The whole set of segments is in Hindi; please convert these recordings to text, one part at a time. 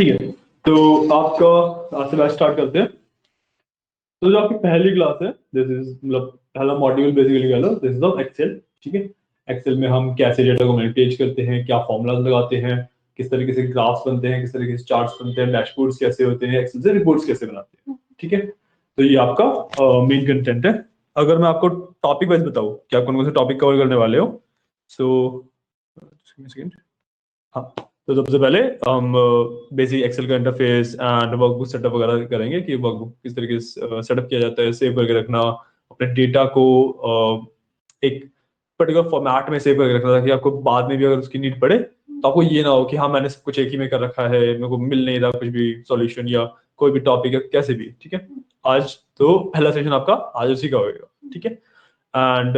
ठीक है, तो आपका आज से बैच स्टार्ट करते हैं। तो जो आपकी पहली क्लास है, दिस इज मतलब पहला मॉड्यूल बेसिकली कह लो, दिस इज ऑफ एक्सेल। ठीक है, एक्सेल में हम कैसे डेटा को मैनिपुलेट करते हैं, क्या फॉर्मूलाज लगाते हैं, किस तरीके से ग्राफ्स बनते हैं, किस तरीके से चार्ट्स बनते हैं, डैशबोर्ड्स कैसे होते हैं, एक्सेल से रिपोर्ट्स कैसे बनाते हैं। ठीक है, तो ये आपका मेन कंटेंट है। अगर मैं आपको टॉपिक वाइज बताऊं कि आप कौन कौन से टॉपिक कवर करने वाले हो, सो सेकंड। हाँ, तो सबसे पहले हम बेसिक एक्सेल का इंटरफेस एंड वर्कबुक सेटअप वगैरह करेंगे कि वर्कबुक किस तरीके से सेटअप किया जाता है, सेव करके रखना, अपने डेटा को एक पर्टिकुलर फॉर्मेट में सेव करके रखना, ताकि आपको बाद में भी अगर उसकी नीड पड़े तो आपको ये ना हो कि हाँ मैंने सब कुछ एक ही में कर रखा है, मेरे को मिल नहीं रहा कुछ भी सॉल्यूशन या कोई भी टॉपिक है कैसे भी। ठीक है, आज तो पहला सेशन आपका आज उसी का होगा। ठीक है, एंड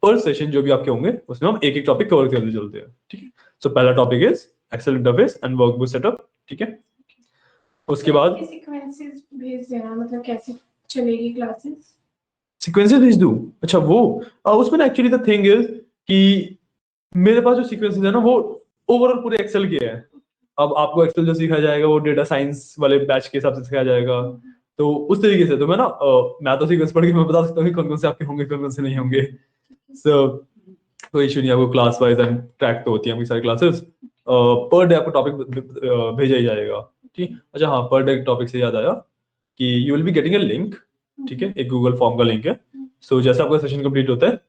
पर सेशन जो भी आपके होंगे उसमें हम एक एक टॉपिक कवर करते चलते हैं। ठीक है, सो पहला topic is Excel interface and workbook setup. ठीक है, उसके बाद सीक्वेंसेस भेज देना, मतलब कैसे चलेगी क्लासेस। सीक्वेंसेस भेज दूं? अच्छा, वो उसमें एक्चुअली द थिंग इज कि मेरे पास जो सीक्वेंसेस है ना वो ओवरऑल पूरे एक्सेल के हैं। अब आपको एक्सेल जो सिखाया जाएगा वो डेटा साइंस वाले बैच के हिसाब से सिखाया जाएगा, तो उस तरीके से तो मैं तो सीक्वेंस पढ़ के मैं बता सकता हूँ कि कौन कौन से आपके होंगे कौन कौन से नहीं होंगे। सो कोई इशू नहीं, आपको क्लास वाइज एंड ट्रैक तो होती है आपकी सारी क्लासेस। पर डे आपको टॉपिक भेजा ही जाएगा। ठीक, अच्छा हाँ, पर डे टॉपिक से याद आया कि you will be getting a link. ठीक है, एक गूगल फॉर्म का लिंक है। सो जैसे आपका सेशन कंप्लीट होता है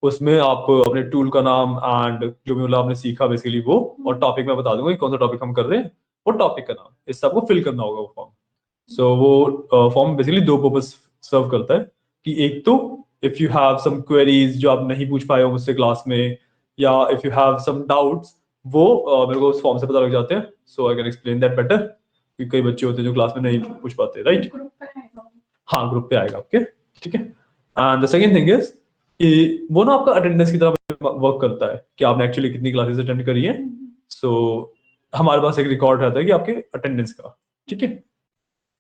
उसमें आप अपने टूल का नाम एंड जो भी मतलब आपने सीखा बेसिकली वो, और टॉपिक में बता दूंगा कि कौन सा टॉपिक हम कर रहे हैं, और टॉपिक का नाम, इससे आपको फिल करना होगा वो फॉर्म। सो वो फॉर्म बेसिकली दो पर्पस सर्व करता है कि एक तो if you have some queries जो आप नहीं पूछ पाए हो मुझसे क्लास में, या if you have some doubts, वो मेरे को उस फॉर्म से पता लग जाते हैं, so I can explain that better. क्योंकि कई बच्चे होते हैं जो क्लास में नहीं पूछ पाते, राइट? हाँ, ग्रुप पे आएगा आपके। ठीक है, and the second thing is कि वो ना आपका अटेंडेंस की तरह वर्क करता है कि आपने एक्चुअली कितनी क्लासेस अटेंड करी है। सो हमारे पास एक रिकॉर्ड रहता है कि आपके अटेंडेंस का। ठीक है,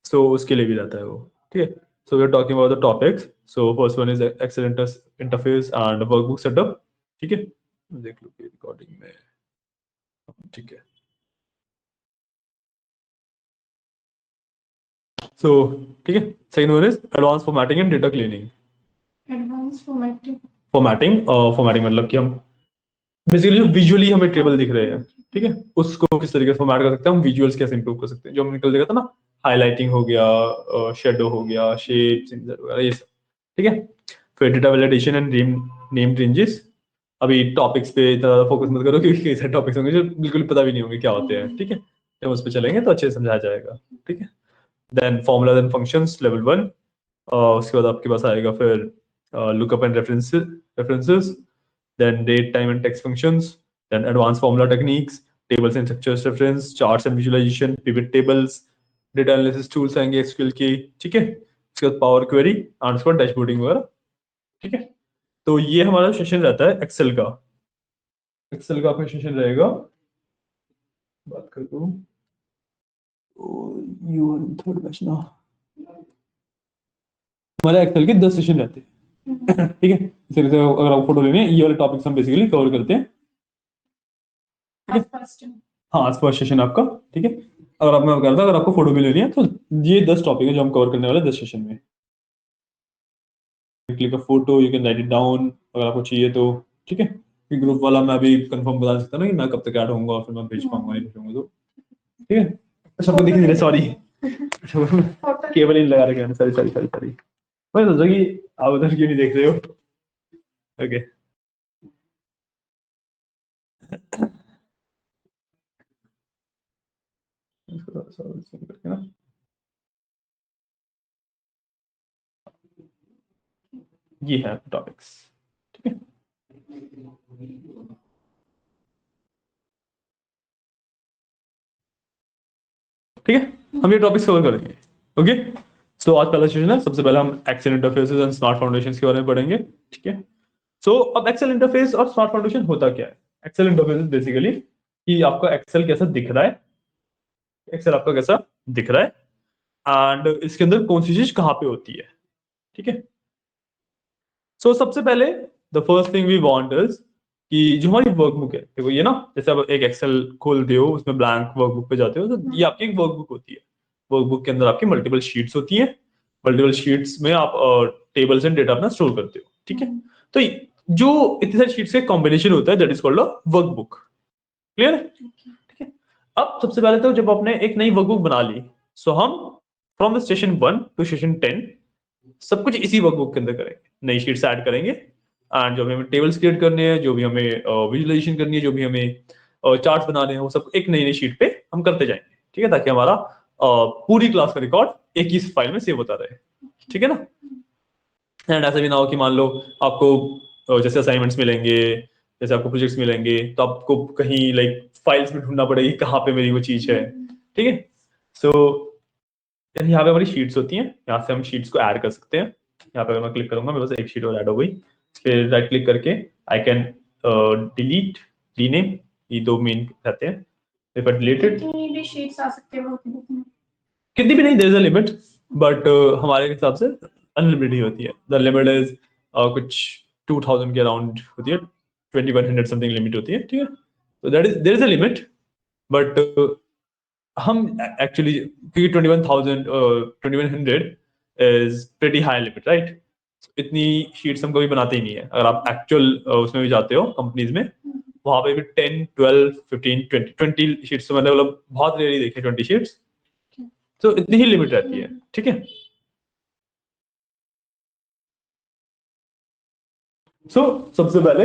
सो उसके लिए भी रहता है वो। ठीक है, so we are talking about the topics. So first one is Excel interface and workbook setup. ठीक है, देख लो रिकॉर्डिंग में। ठीक है, सो ठीक है, second one is advance formatting and data cleaning. Advance formatting formatting मतलब कि हम बेसिकली जो विजुअली हमें टेबल दिख रहे हैं, ठीक है, उसको किस तरीके से फॉर्मेट कर सकते हैं, हम विजुअल्स कैसे इंप्रूव कर सकते हैं, जो हमने कल देखा था ना, हाईलाइटिंग हो गया, शेडो हो गया, शेप्स वगैरह, ये सब। ठीक है, फिर data validation and name ranges. अभी टॉपिक्स पे इतना फोकस मत करो क्योंकि कई सारे टॉपिक्स होंगे जो बिल्कुल पता भी नहीं होंगे क्या होते हैं। ठीक है, जब उस पर चलेंगे तो अच्छे से समझाया जाएगा। ठीक है, then formula and functions level 1। उसके बाद आपके पास आएगा फिर lookup and references, then date, time, and text functions, then advanced formula techniques, tables and structures reference, charts and visualization, pivot tables, data analysis tools आएंगे SQL के। ठीक है, उसके बाद पावर क्वेरी और उसके बाद डैशबोर्डिंग वगैरह। ठीक है, तो ये हमारा सेशन रहता है एक्सेल का। एक्सेल का आपका सेशन रहेगा, बात कर दूं यू थर्ड बैच ना, हमारे एक्सेल के 10 सेशन रहते हैं। ठीक है, इस तरह से अगर आप फोटो लेने ये वाले टॉपिक्स हम बेसिकली कवर करते हैं। हाँ, आज फर्स्ट सेशन आपका। ठीक है, अगर आप मैं बता रहा था अगर आपको फोटो भी लेनी है तो ये 10 टॉपिक है जो हम कवर करने वाले 10 सेशन में। Click a photo, you can write it down अगर आपको चाहिए तो। ठीक है, ग्रुप वाला मैं अभी कंफर्म बता सकता ना कि मैं कब तक ऐड होऊंगा और फिर मैं भेज पाऊंगा नहीं भेजूंगा तो। ठीक है, सबको दिख नहीं रहा, सॉरी। केबल ही लगा रखे हैं, सॉरी सॉरी सॉरी सॉरी। मैं सोचा कि आप उधर क्यों नहीं देख रहे हो। ओके, करके ना, ये है टॉपिक्स। ठीक है, ठीक है, हम ये टॉपिक्स कवर करेंगे। ओके, सो आज पहला सेशन है, सबसे पहले हम Excel interfaces and smart foundations के बारे में पढ़ेंगे। ठीक है, सो अब एक्सेल इंटरफेस और स्मार्ट फाउंडेशन होता क्या है? एक्सेल इंटरफेस बेसिकली कि आपका एक्सेल कैसा दिख रहा है, एक्सेल आपका कैसा दिख रहा है एंड इसके अंदर कौन सी चीज कहाँ पे होती है। ठीक है, सो सबसे पहले the first thing we want is कि जो हमारी वर्कबुक है, देखो ये ना, जैसे आप एक एक्सेल खोलते हो, उसमें ब्लैंक वर्कबुक पे जाते हो, तो ये आपकी एक वर्कबुक होती है। वर्कबुक के अंदर आपकी मल्टीपल शीट्स होती हैं। मल्टीपल शीट्स में आप टेबल्स एंड डेटा अपना स्टोर करते हो, ठीक है। तो जो इतने सारे शीट्स का कॉम्बिनेशन होता है, that is called a workbook. Clear है? ठीक है। अब सबसे पहले तो जब आपने एक नई वर्कबुक बना ली, सो हम from the session 1 to session 10 सब कुछ इसी वर्कबुक के अंदर करेंगे, नई शीट्स ऐड करेंगे, एंड जो भी हमें टेबल्स क्रिएट करने हैं, जो भी हमें विजुअलाइजेशन करनी है, जो भी हमें चार्ट्स बनाने हैं, वो सब एक नई नई शीट पे हम करते जाएंगे, ठीक है, ताकि हमारा पूरी क्लास का रिकॉर्ड एक ही फाइल में सेव होता रहे, ठीक है ना। एंड ऐसा भी ना हो कि मान लो आपको जैसे असाइनमेंट्स मिलेंगे, जैसे आपको प्रोजेक्ट्स मिलेंगे, तो आपको कहीं लाइक फाइल्स में ढूंढना पड़ेगी कहाँ पे मेरी वो चीज है, ठीक है। सो यहाँ पे हमारी शीट्स होती हैं, यहाँ से हम शीट्स को ऐड कर सकते हैं। यहाँ पे अगर मैं क्लिक करूंगा, मेरे पास एक शीट और ऐड हो गई। फिर राइट क्लिक करके आई कैन डिलीट, रीनेम, ये दो मेन रहते हैं। इफ आई डिलीट इट, कितनी भी शीट्स आ सकते हैं वर्कबुक में? कितनी भी नहीं, there is a limit, but हमारे हिसाब से अनलिमिटेड ही होती है। द लिमिट इज कुछ 2000 के अराउंड होती है, 2100 समथिंग लिमिट होती है, ठीक है। तो that is, there is a limit, but हम एक्चुअली, क्योंकि 2100 is pretty high limit, right. इतनी शीट्स हम कभी बनाते ही नहीं है। अगर आप एक्चुअल उसमें भी जाते हो कंपनीज में, वहां पे भी 10, 12, 15, 20 शीट्स तो मैंने मतलब बहुत रेयरली देखे 20 शीट्स, तो इतनी ही लिमिट रहती है, ठीक है। सो सबसे पहले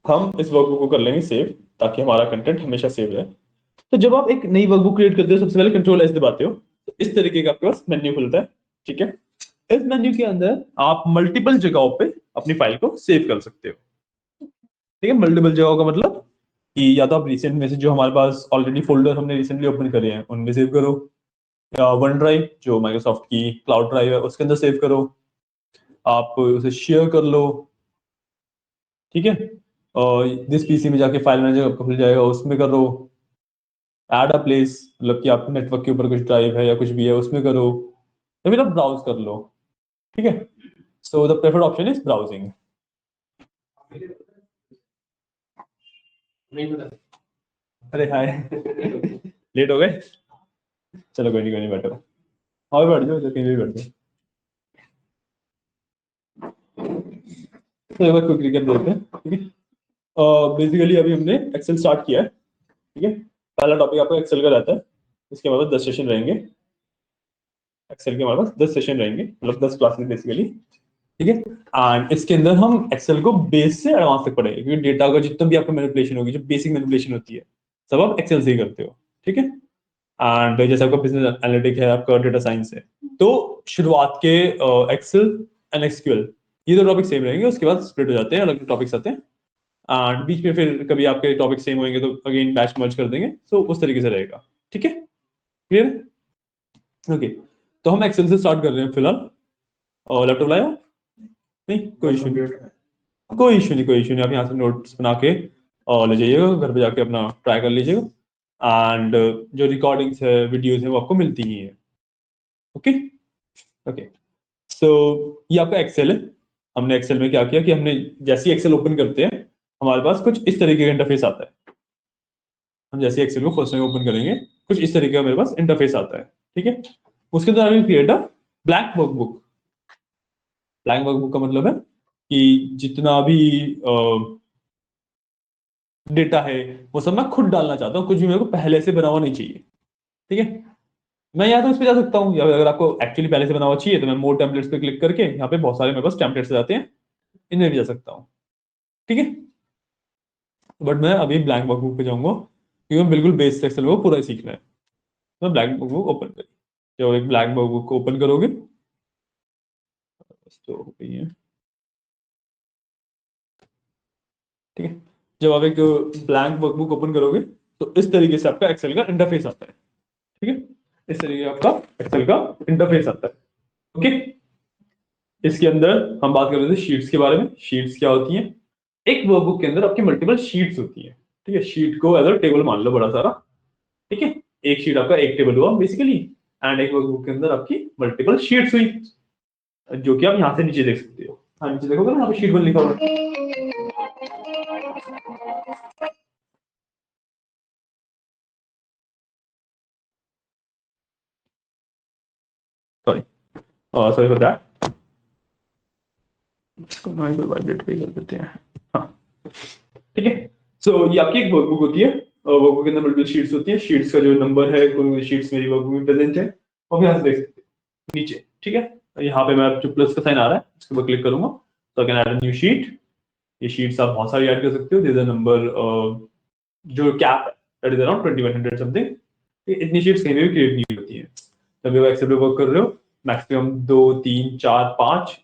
हम इस वर्कबुक को कर लेंगे सेव, ताकि हमारा कंटेंट हमेशा सेव रहे। तो जब आप एक नई वर्कबुक क्रिएट करते हो, सबसे पहले कंट्रोल एस दबाते हो, तो इस तरीके का आपके पास मेन्यू खुलता है, ठीक है। इस मेन्यू के अंदर आप मल्टीपल जगहों पे अपनी फाइल को सेव कर सकते हो, ठीक है। मल्टीपल जगहों का मतलब कि या तो आप रिसेंट में से जो हमारे पास ऑलरेडी फोल्डर हमने रिसेंटली ओपन करे हैं उनमें सेव करो, या वन ड्राइव जो माइक्रोसॉफ्ट की क्लाउड ड्राइव है उसके अंदर सेव करो, आप उसे शेयर कर लो, ठीक है। और दिस पीसी में जाके फाइल मैनेजर आपको खुल जाएगा, उसमें करो। ऐड अ प्लेस, मतलब कि आपके नेटवर्क के ऊपर कुछ ड्राइव है या कुछ भी है उसमें करो, या फिर आप ब्राउज कर लो, ठीक है। So the preferred option is browsing. अरे हाय लेट हो गए, चलो कोई नहीं बैठो, और बैठ जाओ, कहीं भी बैठ जाओ। तो एक बार क्विक रिकैप देते हैं, ठीक है। बेसिकली अभी हमने एक्सेल स्टार्ट किया है, ठीक है। पहला टॉपिक आपका एक्सेल का रहता है, इसके हमारे पास 10 सेशन रहेंगे। एक्सेल के हमारे पास 10 सेशन रहेंगे, मतलब 10 क्लासेस बेसिकली, ठीक है। एंड इसके अंदर हम एक्सेल को बेस से एडवांस तक पढ़ेंगे, क्योंकि डेटा का जितना भी आपका मैनिपुलेशन होगी, जो बेसिक मैनिपुलेशन होती है, सब आप एक्सेल से ही करते हो, ठीक है। एंड जैसे आपका बिजनेस एनालिटिक है, आपका डेटा साइंस है, तो शुरुआत के एक्सेल एंड एसक्यूएल ये दो टॉपिक सेम रहेंगे, उसके बाद स्प्लिट हो जाते हैं, अलग टॉपिक्स आते हैं, एंड बीच में फिर कभी आपके टॉपिक सेम होंगे तो अगेन बैच मर्ज कर देंगे, सो उस तरीके से रहेगा, ठीक है। क्लियर? ओके, तो हम एक्सेल से स्टार्ट कर रहे हैं फिलहाल। और लैपटॉप लाया? नहीं, कोई इशू नहीं, कोई इशू नहीं, कोई इशू नहीं। आप यहाँ से नोट्स बना के और ले जाइएगा, घर पे जाके अपना ट्राई कर लीजिएगा, एंड जो रिकॉर्डिंग्स है, वीडियोस है, वो आपको मिलती ही है, ओके। ओके, सो ये आपका एक्सेल है। हमने एक्सेल में क्या किया कि हमने जैसे ही एक्सेल ओपन करते हैं, हमारे पास कुछ इस तरीके का इंटरफेस आता है। हम जैसे एक्सेल को फर्स्ट टाइम ओपन करेंगे, कुछ इस तरीके का मेरे पास इंटरफेस आता है, ठीक है। उसके अंदर I will create a blank workbook. Blank workbook का मतलब है कि जितना भी डेटा है वो सब मैं खुद डालना चाहता हूँ, कुछ भी मेरे को पहले से बना हुआ नहीं चाहिए, ठीक है। मैं या तो इस पे जा सकता हूँ, या अगर आपको एक्चुअली पहले से बना हुआ चाहिए तो मैं मोर टेम्पलेट्स पे क्लिक करके यहाँ पे बहुत सारे मेरे पास टेम्पलेट्स आते हैं, इनमें भी जा सकता हूँ, ठीक है। बट मैं अभी ब्लैंक वर्कबुक पे जाऊंगा, क्योंकि मैं बिल्कुल बेस एक्सेल को पूरा ही सीखना है। तो मैं ब्लैंक वर्कबुक ओपन करी, जब एक ब्लैंक वर्कबुक को ओपन करोगे, तो हो गई है, ठीक है। जब आप एक ब्लैंक वर्कबुक ओपन करोगे, तो इस तरीके से आपका एक्सेल का इंटरफेस आता है, ठीक है। इस तरीके का आपका एक्सेल का इंटरफेस आता है, ओके। इसके अंदर हम बात कर रहे थे शीट्स के बारे में। शीट्स क्या होती हैं? एक वर्कबुक के अंदर आपकी मल्टीपल शीट्स होती हैं, ठीक है। शीट को एज अ टेबल मान लो बड़ा सारा, ठीक है। एक शीट आपका एक टेबल हुआ बेसिकली, एंड एक वर्कबुक के अंदर आपकी मल्टीपल शीट्स हुई, जो कि आप यहाँ से नीचे देख सकते हो। हाँ, नीचे देखोगे ना, यहाँ पे शीट 1 लिखा हुआ है, सॉरी फॉर दैट, इसको नॉइज और वाइब्रेट भी कर देते हैं। हाँ ठीक है, सो ये आपकी एक वर्कबुक होती है, वर्कबुक के अंदर मल्टीपल शीट्स होती है, शीट्स का जो नंबर है कोई शीट्स मेरी वर्कबुक में प्रेजेंट है, और यहाँ से देख सकते हैं नीचे, ठीक है। यहाँ पे मैं जो प्लस का साइन आ रहा है इसके ऊपर क्लिक करूंगा तो I can add a new sheet. ये शीट्स आप बहुत सारी ऐड कर सकते हो, देयर इज अ नंबर जो कैप है दैट इज अराउंड 2100 समथिंग। इतनी शीट्स कहीं भी क्रिएट नहीं होती है। तभी आप एक्सेल पे वर्क कर रहे हो, मैक्सिमम 2 3 4 5,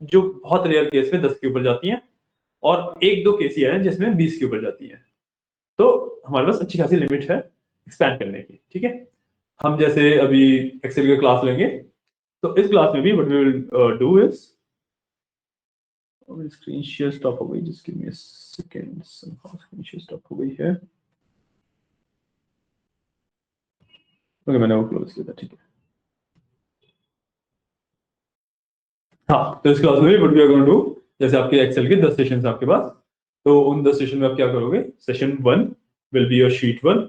जो बहुत रेयर केस में 10 के ऊपर जाती हैं, और एक दो केस है जिसमें 20 के ऊपर जाती है। तो हमारे पास अच्छी खासी लिमिट है एक्सपैंड करने की, ठीक है। हम जैसे अभी एक्सेल का क्लास लेंगे, तो इस क्लास में भी what we will do is, screen share stop हो गई, just give me a second, somehow screen share stop हो गई है। ओके मैंने वो क्लोज किया था, ठीक है। हाँ, तो इस क्लास में what we are going to do, जैसे आपके एक्सेल के 10 सेशंस आपके पास, तो उन 10 सेशन में आप क्या करोगे, session 1 will be your sheet 1,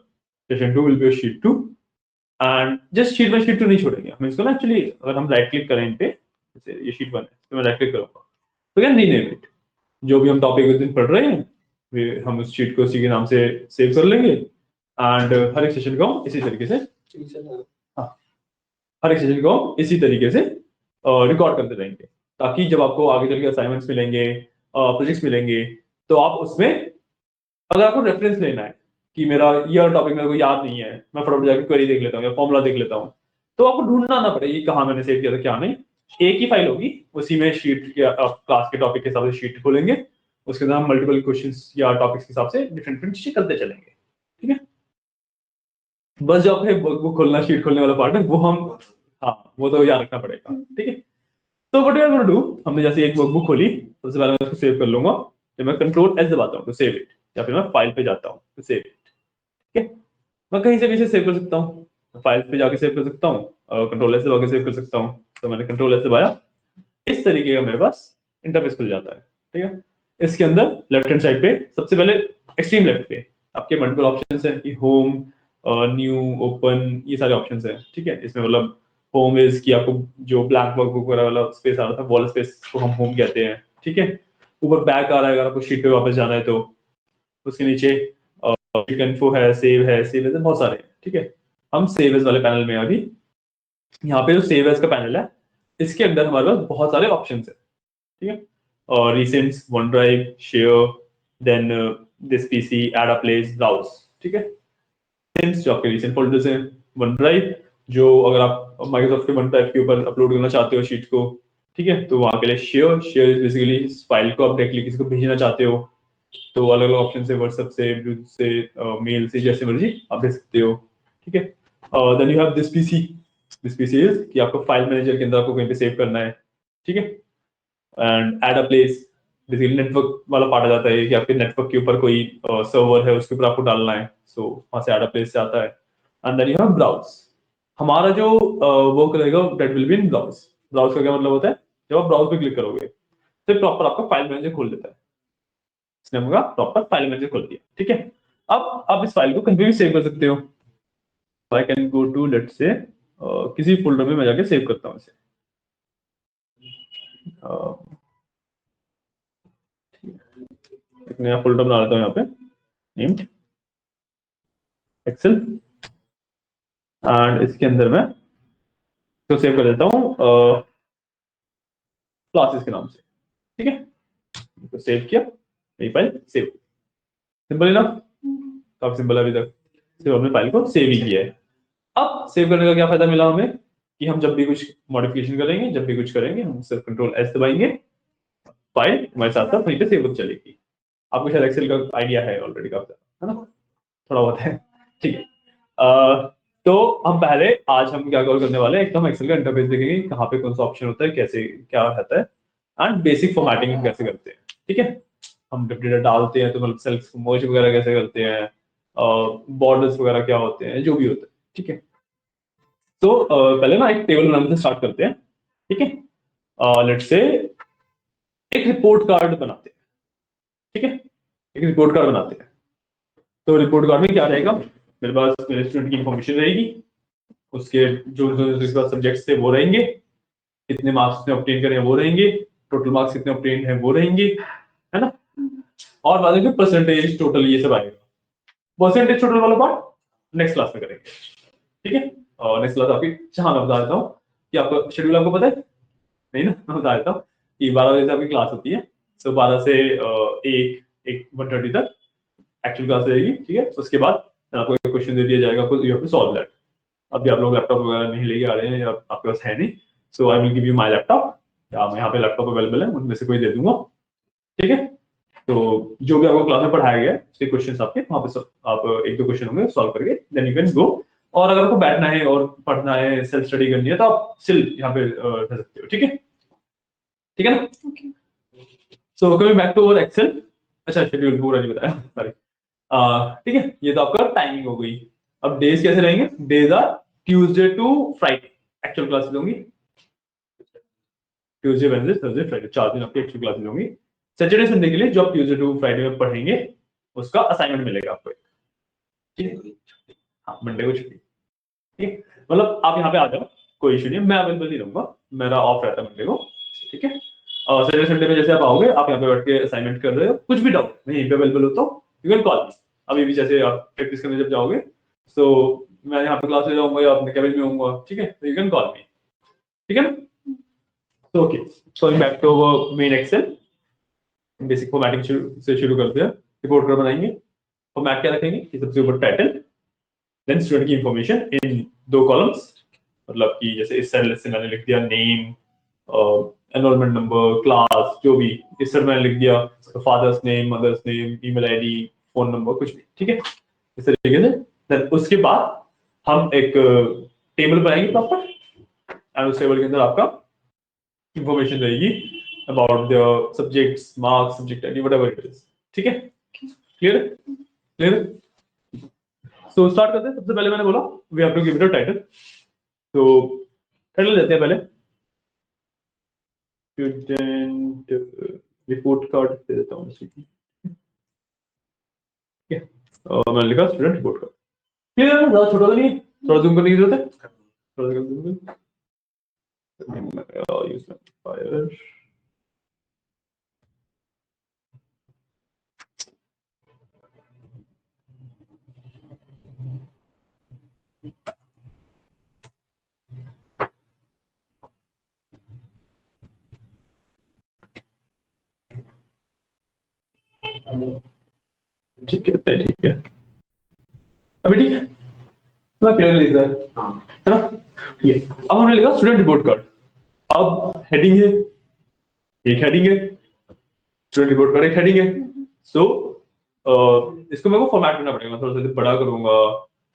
session 2 will be your sheet 2, and just sheet by sheet 2 नहीं छोड़ेंगे हम इसको ना। एक्चुअली अगर हम राइट क्लिक करें इन पे, जैसे ये शीट 1 है तो मैं राइट क्लिक करूंगा तो कैन रीनेम इट, जो भी हम टॉपिक उस दिन पढ़ रहे हैं हम उस शीट को उसी के नाम से सेव कर लेंगे, एंड हर एक सेशन को हम इसी तरीके से, हाँ, हर एक सेशन को हम इसी तरीके से रिकॉर्ड करते रहेंगे, ताकि जब आपको आगे चल के असाइनमेंट्स मिलेंगे, प्रोजेक्ट्स मिलेंगे, तो आप उसमें, अगर आपको रेफरेंस लेना है कि मेरा ये टॉपिक मेरे को याद नहीं है, मैं फटाफट जाकर क्वेरी देख लेता हूँ या फॉर्मूला देख लेता हूँ, तो आपको ढूंढना ना पड़े ये कहाँ मैंने सेव किया था क्या नहीं। एक ही फाइल होगी, उसी में शीट के क्लास के टॉपिक के हिसाब से शीट खोलेंगे, उसके अंदर हम मल्टीपल क्वेश्चंस या टॉपिक्स के हिसाब से डिफरेंट डिफरेंट चीजें करते चलेंगे, ठीक है। बस जो आपने बुक खोलना, शीट खोलने वाला पार्ट है वो हम, हाँ वो तो याद रखना पड़ेगा, ठीक है। तो what we are going to do, हमने जैसे एक वर्कबुक खोली, सबसे पहले मैं उसको सेव कर लूंगा, जब मैं कंट्रोल एस दबाता हूँ तो सेव इट, या फिर मैं फाइल पे जाता हूँ तो सेव इट, ठीक है। मैं कहीं से भी इसे सेव कर सकता हूँ, फाइल पे जाके सेव कर सकता हूँ, कंट्रोल एस दबा के सेव कर सकता हूँ, तो मैंने कंट्रोल एस दबाया, इस तरीके का मेरे पास इंटरफेस खुल जाता है, ठीक है। इसके अंदर लेफ्ट हैंड साइड पे सबसे पहले एक्सट्रीम लेफ्ट पे आपके मल्टीपल ऑप्शंस हैं कि होम, न्यू, ओपन, ये सारे ऑप्शंस हैं, ठीक है। इसमें मतलब होम इज कि आपको जो ब्लैंक वर्कबुक वगैरह वाला स्पेस आ रहा था, वॉल स्पेस को हम होम कहते हैं, ठीक है। ऊपर बैक आ रहा है अगर आपको शीट पे वापस जाना है तो, उसके नीचे इन्फो है, सेव है, सेव एज, बहुत सारे हैं, ठीक है। हम सेव एज वाले पैनल में अभी, यहाँ पे जो सेव एज का पैनल है, इसके अंदर हमारे पास बहुत सारे ऑप्शंस है, ठीक है। और recents, one drive, share, then this PC, add a place, browse, ठीक है। रिसेंट्स जो आपके रिसेंट फोल्डर्स हैं, वन ड्राइव जो अगर आप माइक्रोसॉफ्ट के वन ड्राइव के ऊपर अपलोड करना चाहते हो शीट को, ठीक है, तो वहां के लिए शेयर, शेयर बेसिकली इस फाइल को आप डायरेक्टली किसी को भेजना चाहते हो, तो अलग अलग ऑप्शन से, व्हाट्सएप से, ब्लूटूथ से, मेल से, जैसे मर्जी आप भेज सकते हो, ठीक है। Then you have this PC is कि आपको फाइल मैनेजर के अंदर आपको कहीं पे सेव करना है, ठीक है। And add a place, basically network वाला पार्ट आ जाता है कि आपके नेटवर्क के ऊपर कोई सर्वर है उसके ऊपर आपको डालना है, सो वहां से ऐड अ प्लेस से आता है। And then you have browse, हमारा जो वर्क रहेगा that will be in browse. Browse का क्या मतलब होता है, जब आप ब्राउज पे क्लिक करोगे तो प्रॉपर आपका फाइल मैनेजर खोल देता है, इसने होगा प्रॉपर फाइल मैनेजर खोल दिया, ठीक है। अब आप इस फाइल को कहीं भी सेव कर सकते हो, I can go to let's say किसी फोल्डर में मैं जाके सेव करता हूँ इसे, एक नया फोल्डर बना लेता हूँ यहाँ पे, नेम्ड एक्सेल, एंड इसके अंदर मैं तो सेव कर देता हूँ क्लासेस के नाम से, ठीक है। तो सेव किया, यही फाइल सेव, सिंपल ना, काफी सिंपल है, अभी तक सिर्फ हमने फाइल को सेव ही किया है। अब सेव करने का क्या फायदा मिला हमें, कि हम जब भी कुछ मॉडिफिकेशन करेंगे, जब भी कुछ करेंगे, हम सिर्फ कंट्रोल एस दबाएंगे, फाइल हमारे साथ साथ वहीं पे सेव होती चलेगी। आपको शायद एक्सेल का आइडिया है ऑलरेडी काफी, है ना, थोड़ा बहुत है, ठीक है। तो हम पहले आज हम क्या कवर करने वाले हैं, एक तो हम एक्सेल का इंटरफेस देखेंगे, कहाँ पे कौन सा ऑप्शन होता है, कैसे क्या रहता है, एंड बेसिक फॉर्मेटिंग कैसे करते हैं, ठीक है। हम जब डेटा डालते हैं तो मतलब सेल्स मर्ज वगैरह कैसे करते हैं, बॉर्डर्स वगैरह क्या होते हैं, जो भी होता है, ठीक है। तो पहले ना एक टेबल बनाने से स्टार्ट करते हैं, ठीक है। लेट्स से एक रिपोर्ट कार्ड बनाते हैं, ठीक है, एक रिपोर्ट कार्ड बनाते हैं। तो रिपोर्ट कार्ड में क्या रहेगा, मेरे पास मेरे स्टूडेंट की इंफॉर्मेशन रहेगी, उसके जो जो उसके पास सब्जेक्ट्स थे वो रहेंगे, कितने मार्क्स उसने ऑब्टेन करे हैं वो रहेंगे, टोटल मार्क्स कितने ऑब्टेन हैं वो रहेंगे, है ना। और बाद में परसेंटेज टोटल ये सब आएगा। परसेंटेज टोटल वाला पार्ट नेक्स्ट क्लास में करेंगे, ठीक है। और नेक्स्ट क्लास आपकी, हाँ मैं बता देता हूँ कि आपका शेड्यूल आपको पता है नहीं ना, मैं बता देता हूँ कि 12 बजे से आपकी क्लास होती है। तो 12 से 1:30 तक एक्चुअल क्लास रहेगी, ठीक है। उसके बाद आपको एक क्वेश्चन दे दिया जाएगा, आपको you have to solve that. अभी आप लोग लैपटॉप वगैरह नहीं लेके आ रहे हैं या आपके पास है नहीं, so I will give you my laptop, या यहाँ पे लैपटॉप अवेलेबल है, उनमें से कोई दे दूंगा, ठीक है। तो जो भी आपको क्लास में पढ़ाया गया है उसके क्वेश्चंस आपके वहां पे आप एक दो क्वेश्चन होंगे, सॉल्व करके देन यू कैन गो। और अगर आपको बैठना है और पढ़ना है, सेल्फ स्टडी करनी है, तो आप स्टिल यहाँ पे रह सकते हो, ठीक है, ठीक है ना। So coming back to our excel. अच्छा, शेड्यूल पूरा नहीं बताया, सॉरी। ठीक है, ये तो आपका टाइमिंग हो गई। अब डेज कैसे रहेंगे, days are Tuesday to Friday actual classes होंगी, ट्यूसडे वेडनेसडे थर्सडे फ्राइडे 4 दिन आपकी एक्चुअल क्लासेस होंगी। सैटरडे संडे के लिए जो आप ट्यूसडे टू फ्राइडे में पढ़ेंगे उसका असाइनमेंट मिलेगा आपको, ठीक है। हाँ, मंडे को छुट्टी, ठीक, मतलब आप यहाँ पे आ जाओ, कोई इशू नहीं है, मैं अवेलेबल नहीं रहूंगा, मेरा ऑफ रहता है मंडे को, ठीक है। और सैटरडे संडे में जैसे आप आओगे, आप यहाँ पे बैठ के असाइनमेंट कर रहे हो, कुछ भी डाउट मैं यहीं पे अवेलेबल होता हूँ, यू कैन कॉल मी। अभी भी जैसे आप प्रैक्टिस करने जब जाओगे, तो मैं यहाँ पे क्लास ले जाऊंगा या अपने कैबिन में होऊंगा, ठीक है, तो यू कैन कॉल मी, ठीक है ना। तो okay, so back to main excel. Basic formatting से शुरू करते हैं। रिपोर्ट कार्ड बनाएंगे, फॉर्मेट क्या रखेंगे कि सबसे ऊपर टाइटल, देन स्टूडेंट की इंफॉर्मेशन इन 2 कॉलम्स, मतलब कि जैसे इस साइड से मैंने लिख दिया नेम, एनरोलमेंट नंबर, क्लास, जो भी। इस साइड मैंने लिख दिया father's name, mother's name, email ID, phone number, कुछ भी, ठीक है, इस तरीके से। देन उसके बाद हम एक टेबल बनाएंगे प्रॉपर, एंड उस टेबल के अंदर आपका इंफॉर्मेशन रहेगी about the subjects, marks, subject ID, whatever it is, ठीक है। Clear clear. सो स्टार्ट करते हैं। सबसे पहले मैंने बोला we have to give it a title, तो टाइटल देते हैं पहले, स्टूडेंट रिपोर्ट कार्ड दे देता हूँ, ठीक है। और मैंने लिखा स्टूडेंट रिपोर्ट कार्ड, क्लियर है, ज्यादा छोटा तो नहीं है, थोड़ा जूम करने की जरूरत है, थोड़ा सा जूम कर, यूज फायर, ठीक है, ठीक है, अभी ठीक है, मैं क्लियर लिख रहा है ना। ये अब हमने लिखा स्टूडेंट रिपोर्ट कार्ड। अब हेडिंग है, एक हेडिंग है, स्टूडेंट रिपोर्ट कार्ड एक हेडिंग है। सो इसको मेरे को फॉर्मेट करना पड़ेगा, मैं थोड़ा सा बड़ा करूंगा,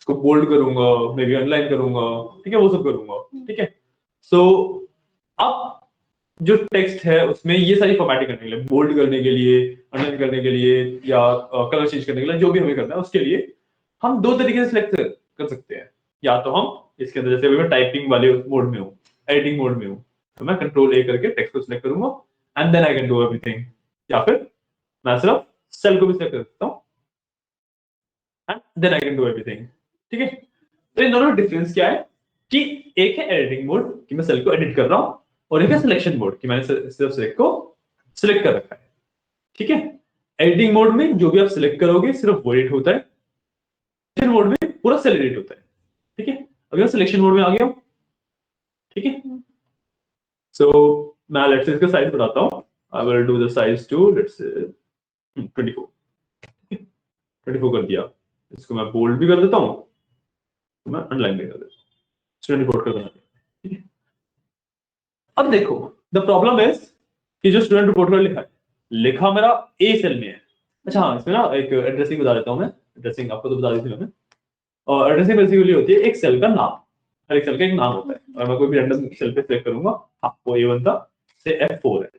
इसको बोल्ड करूंगा, मे बी अंडरलाइन करूंगा, ठीक है, वो सब करूंगा, ठीक है। सो अब जो टेक्स्ट है उसमें ये सारी फॉर्मेटिंग करने के लिए, बोल्ड करने के लिए, अंडरलाइन करने के लिए, या कलर चेंज करने के लिए, जो भी हमें करना है उसके लिए हम 2 तरीके से सिलेक्ट कर सकते हैं। या तो हम इसके अंदर, जैसे मैं टाइपिंग वाले मोड में हूँ, एडिटिंग मोड में हूँ, तो मैं कंट्रोल ए करके टेक्स्ट को सिलेक्ट करूंगा and then I can do everything. या फिर मैं सिर्फ सेल को भी सिलेक्ट कर सकता हूँ and then I can do everything, ठीक है। तो इन दोनों में डिफरेंस क्या है कि एक है एडिटिंग मोड कि मैं सेल को एडिट कर रहा हूं, और एक है सिलेक्शन मोड कि मैंने सिर्फ सेलेक्ट को सिलेक्ट कर रखा है, ठीक है। एडिटिंग मोड में जो भी आप सिलेक्ट करोगे सिर्फ वो एडिट होता है, सिलेक्शन मोड में पूरा सेल एडिट होता है, ठीक है। अभी मैं सिलेक्शन मोड में आ गया हूं, ठीक है। सो मैं लेट्स से इसका साइज बढ़ाता हूं, I will do the size to let's say 24, 24 कर दिया। इसको मैं बोल्ड भी कर देता हूं, तो मैं अंडरलाइन भी कर देता हूं, स्टूडेंट रिपोर्ट कर देना, ठीक है। अब देखो, द प्रॉब्लम इज कि जो स्टूडेंट रिपोर्ट में लिखा मेरा ए सेल में है। अच्छा हाँ, इसमें ना एक एड्रेसिंग बता देता हूँ मैं, एड्रेसिंग आपको तो बता दी थी मैंने। और एड्रेसिंग बेसिकली होती है एक सेल का नाम, हर एक सेल का एक नाम होता है, और मैं कोई भी रैंडम सेल पे सिलेक्ट करूंगा, हाँ वो A1 था से F4 है,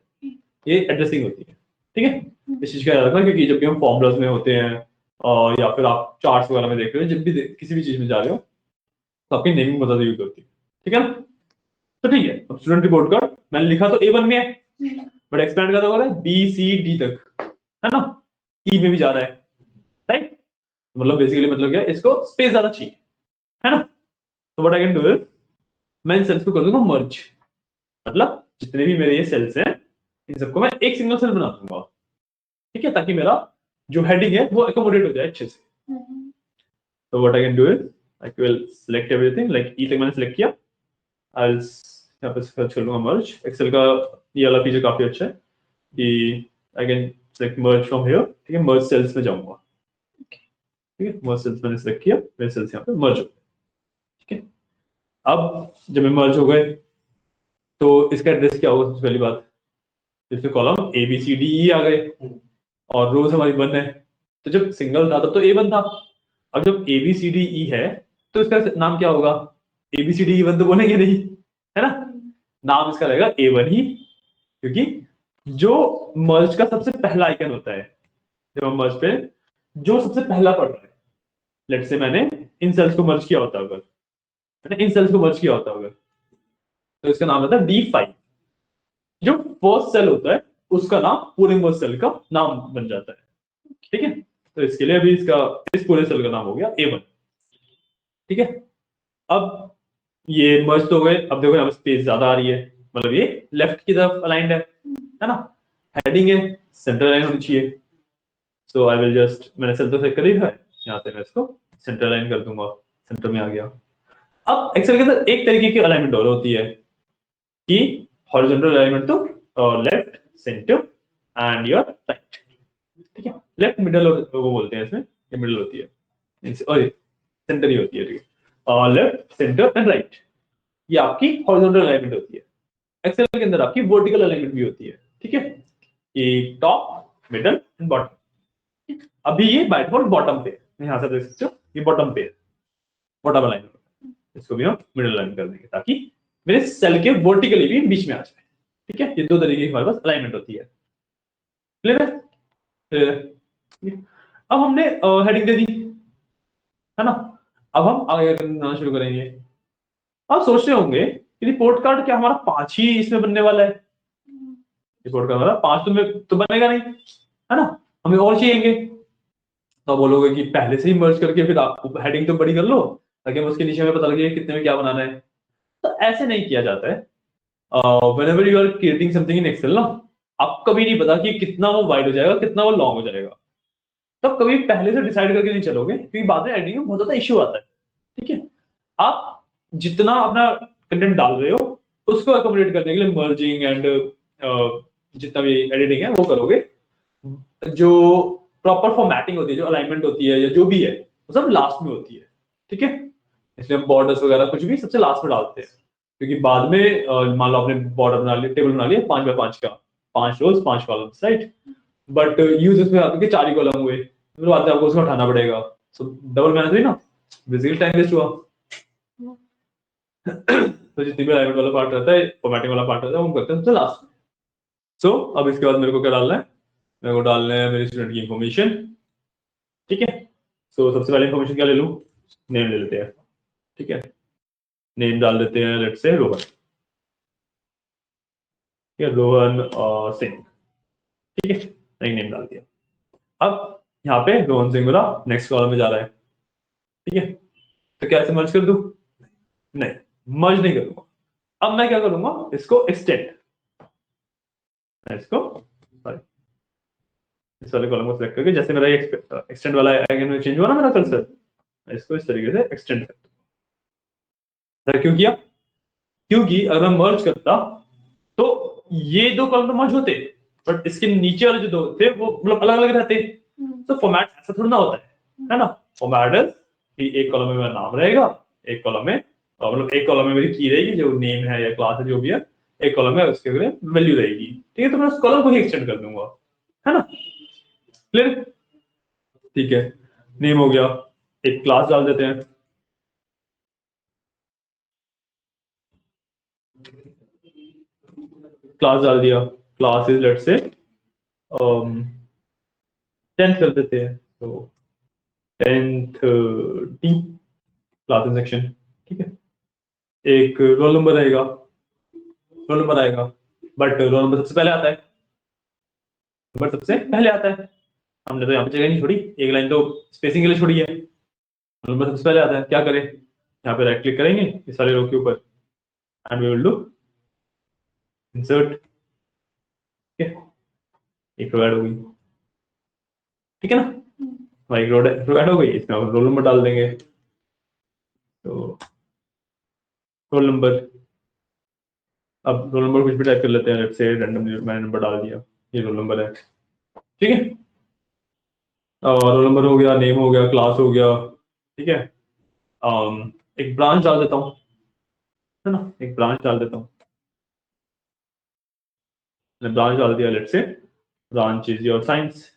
ये एड्रेसिंग होती है, ठीक है। इस चीज का याद रखना, क्योंकि जब भी हम फॉर्मुलाज में होते हैं या फिर आप चार्ट्स वगैरह में देख रहे हो, जब भी किसी भी चीज में जा रहे हो, तो आपकी नेमिंग बता दी होती है, ठीक है ना। तो ठीक है, अब स्टूडेंट रिपोर्ट कार्ड मैंने लिखा तो A1 में है, बट एक्सपेंड करना होगा B C D तक, है ना। ई में भी जा रहा है, राइट? मतलब बेसिकली मतलब क्या है, इसको स्पेस ज्यादा चाहिए, है ना? तो what I can do is मैं इन सेल्स को कर दूंगा मर्ज, मतलब जितने भी मेरे ये सेल्स हैं इन सबको मैं एक सिंगल सेल बना दूंगा, ठीक है, ताकि मेरा जो हेडिंग है वो एकोमोडेट हो जाए अच्छे से। तो what I can do is I will select everything, like E तक मैंने सिलेक्ट किया, आई विल यहाँ पे सर्च कर लूंगा मर्ज। एक्सेल का ये वाला फीचर काफी अच्छा है कि I can select merge from here, ठीक है, मर्ज सेल्स में जाऊंगा, ठीक है, मर्ज सेल्स मैंने सेलेक्ट किया, मेरे सेल्स यहाँ पे मर्ज हो गए, ठीक है। अब जब मैं मर्ज हो गए तो इसका एड्रेस क्या होगा? सबसे पहली बात, इसमें column A B C D E आ गए और रोज हमारी 1 है, तो जब सिंगल था तब तो A1 था, अब जब ए बी सी डी ई है तो इसका नाम क्या होगा? ए बी सी डी E1 तो बोलेंगे नहीं, है ना? नाम इसका रहेगा A1 ही, क्योंकि जो मर्ज का सबसे पहला आइकन होता है, जब हम मर्ज पे जो सबसे पहला पढ़ रहा है, लेट्स से मैंने इन सेल्स को मर्ज किया होता, अगर मैंने इन सेल्स को मर्ज किया होता अगर, तो इसका नाम होता है D5। जो फर्स्ट सेल होता है उसका नाम पूरे मर्ज सेल का नाम बन जाता है, ठीक है। तो इसके लिए अभी इसका इस पूरे सेल का नाम हो गया A1, ठीक है। अब ये मर्ज तो हो गए, अब देखो यहाँ पे स्पेस ज्यादा आ रही है, मतलब ये लेफ्ट की तरफ अलाइंड है ना? हेडिंग है, सेंटर लाइन होनी चाहिए, सो आई विल जस्ट, मैंने सेल तो सेट कर दिया है, यहाँ से मैं इसको सेंटर लाइन कर दूंगा, सेंटर में आ गया। अब एक्सेल के अंदर एक तरीके की अलाइनमेंट और होती है कि हॉरिजॉन्टल अलाइनमेंट तो left, centre and your right, ठीक है। लेफ्ट, मिडल और वो बोलते हैं इसमें, ये मिडल होती है और सेंटर ही होती है, ठीक है। लेफ्ट, सेंटर एंड राइट, ये आपकी हॉरिजॉन्टल अलाइनमेंट होती है। एक्सेल के अंदर आपकी वर्टिकल अलाइनमेंट भी होती है, ठीक है, कि टॉप, मिडल एंड बॉटम। अभी ये बाय डिफॉल्ट बॉटम पे, यहां से देख सकते हो ये बॉटम पे है, बॉटम अलाइनमेंट, इसको भी हम मिडल अलाइन कर देंगे ताकि मेरे सेल के वर्टिकली भी बीच में आ जाए, ठीक है। ये दो तरीके की हमारे पास अलाइनमेंट होती है, क्लियर है? अब हमने हेडिंग दे दी, है ना? अब हम आगे करना शुरू करेंगे। आप सोच रहे होंगे कि रिपोर्ट कार्ड क्या हमारा 5 ही इसमें बनने वाला है? रिपोर्ट कार्ड हमारा 5 तो में तो बनेगा नहीं, है ना? हमें और चाहिए। तो आप बोलोगे कि पहले से ही मर्ज करके फिर आप हेडिंग तो बड़ी कर लो ताकि उसके नीचे में पता लगे कितने में क्या बनाना है। तो ऐसे नहीं किया जाता है। Whenever you are creating something in excel ना, आपको कभी नहीं पता कि कितना वो वाइड हो जाएगा, कितना वो लॉन्ग हो जाएगा। तो कभी पहले से डिसाइड करके नहीं चलोगे, क्योंकि बाद में एडिटिंग में बहुत ज्यादा इश्यू आता है, ठीक है। आप जितना अपना कंटेंट डाल रहे हो उसको अकोमोडेट करने के लिए मर्जिंग एंड जितना भी एडिटिंग है वो करोगे। जो प्रॉपर फॉर्मेटिंग होती है, जो अलाइनमेंट होती है या जो भी है, वो सब लास्ट में होती है, ठीक है। इसलिए हम बॉर्डर्स वगैरह कुछ भी सबसे लास्ट में डालते हैं, क्योंकि बाद में मान लो आपने बॉर्डर बना लिया, टेबल बना लिया 5x5 का, 5 रोज 5 कॉलम्स, राइट? बट यूज इसमें आपके 4 ही कॉलम हुए, तो बाद में आपको उसको हटाना पड़ेगा, सो डबल मेहनत हुई ना, बेसिकली टाइम वेस्ट हुआ। तो जितनी भी अलाइनमेंट वाला पार्ट रहता है, फॉर्मेटिंग वाला पार्ट रहता है, वो हम करते हैं सबसे लास्ट में। सो अब इसके बाद मेरे को क्या डालना है? मेरे को डालना है मेरे स्टूडेंट की इंफॉर्मेशन, ठीक है। सो सबसे पहले इंफॉर्मेशन क्या ले लूं? नेम ले लेते हैं, ठीक है। नेम डाल देते हैं, लेट्स से रोहन, ठीक है, रोहन सिंह, ठीक है, नई नेम डाल दिया। अब यहाँ पे रोहन सिंह मेरा नेक्स्ट कॉलम में जा रहा है, ठीक है। तो क्या ऐसे मर्ज कर दूं? नहीं, मर्ज नहीं करूंगा। अब मैं क्या करूंगा? इसको एक्सटेंड, इसको सॉरी इस वाले कॉलम को सिलेक्ट करके, जैसे मेरा ये एक्सटेंड वाला आइकन चेंज हुआ ना मेरा कर्सर, इसको इस तरीके से एक्सटेंड कर दूं। क्यों किया? क्योंकि अगर मैं मर्ज करता तो ये दो कॉलम तो मर्ज होते, बट इसके नीचे वाले जो दो थे वो मतलब अलग अलग रहते। तो फॉर्मेट ऐसा थोड़ा ना होता है ना? फॉर्मेट है कि एक कॉलम में मेरा नाम रहेगा, एक कॉलम में मतलब एक कॉलम में मेरी की रहेगी जो नेम है या क्लास है जो भी है, एक कॉलम में उसके वैल्यू रहेगी, ठीक है। तो मैं उस कॉलम को ही एक्सटेंड कर दूंगा, है ना? क्लियर? ठीक है, नेम हो गया, एक क्लास डाल देते हैं, क्लास डाल दिया, class is let's say 10th कर देते हैं, तो 10th टी क्लास सेक्शन, ठीक है। एक रोल नंबर रहेगा, रोल नंबर आएगा, बट रोल नंबर सबसे पहले आता है, नंबर सबसे पहले आता है, हमने तो यहाँ पे जगह नहीं छोड़ी, एक लाइन तो स्पेसिंग के लिए छोड़ी है। रोल नंबर सबसे पहले आता है, क्या करें, यहाँ पे राइट क्लिक करेंगे इस सारे रो के ऊपर and we will do insert. ठीक है, एक रो ऐड हो गई, ठीक है ना, हमारी रो ऐड हो गई, इसमें हम रोल नंबर डाल देंगे। तो रोल नंबर, अब रोल नंबर कुछ भी टाइप कर लेते हैं, लेट्स से रैंडमली मैंने नंबर डाल दिया, ये रोल नंबर है, ठीक है। रोल नंबर हो गया, नेम हो गया, क्लास हो गया, ठीक है। एक ब्रांच डाल देता हूँ, है ना, एक ब्रांच डाल देता हूँ, मैंने ब्रांच डाल दिया, let's say branch is your science,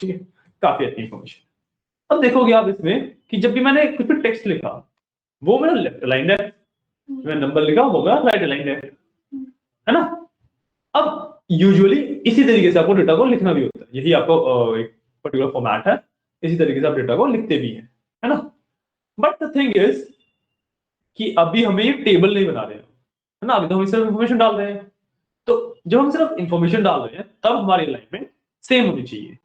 ठीक है, काफी अच्छी इंफॉर्मेशन। अब देखोगे आप इसमें कि जब भी मैंने कुछ भी टेक्स्ट लिखा वो मेरा लेफ्ट अलाइंड है, मैंने नंबर लिखा वो मेरा राइट अलाइंड है ना। अब यूजुअली इसी तरीके से आपको डेटा को लिखना भी होता है, यही आपको एक पर्टिकुलर फॉर्मेट है, इसी तरीके से आप डेटा को लिखते भी हैं, है ना। बट द थिंग इज कि अभी हमें ये टेबल नहीं बना रहे हैं, है ना, अभी तो हम सिर्फ इंफॉर्मेशन डाल रहे हैं। तो जब हम सिर्फ इंफॉर्मेशन डाल रहे हैं तब हमारी अलाइनमेंट सेम होनी चाहिए।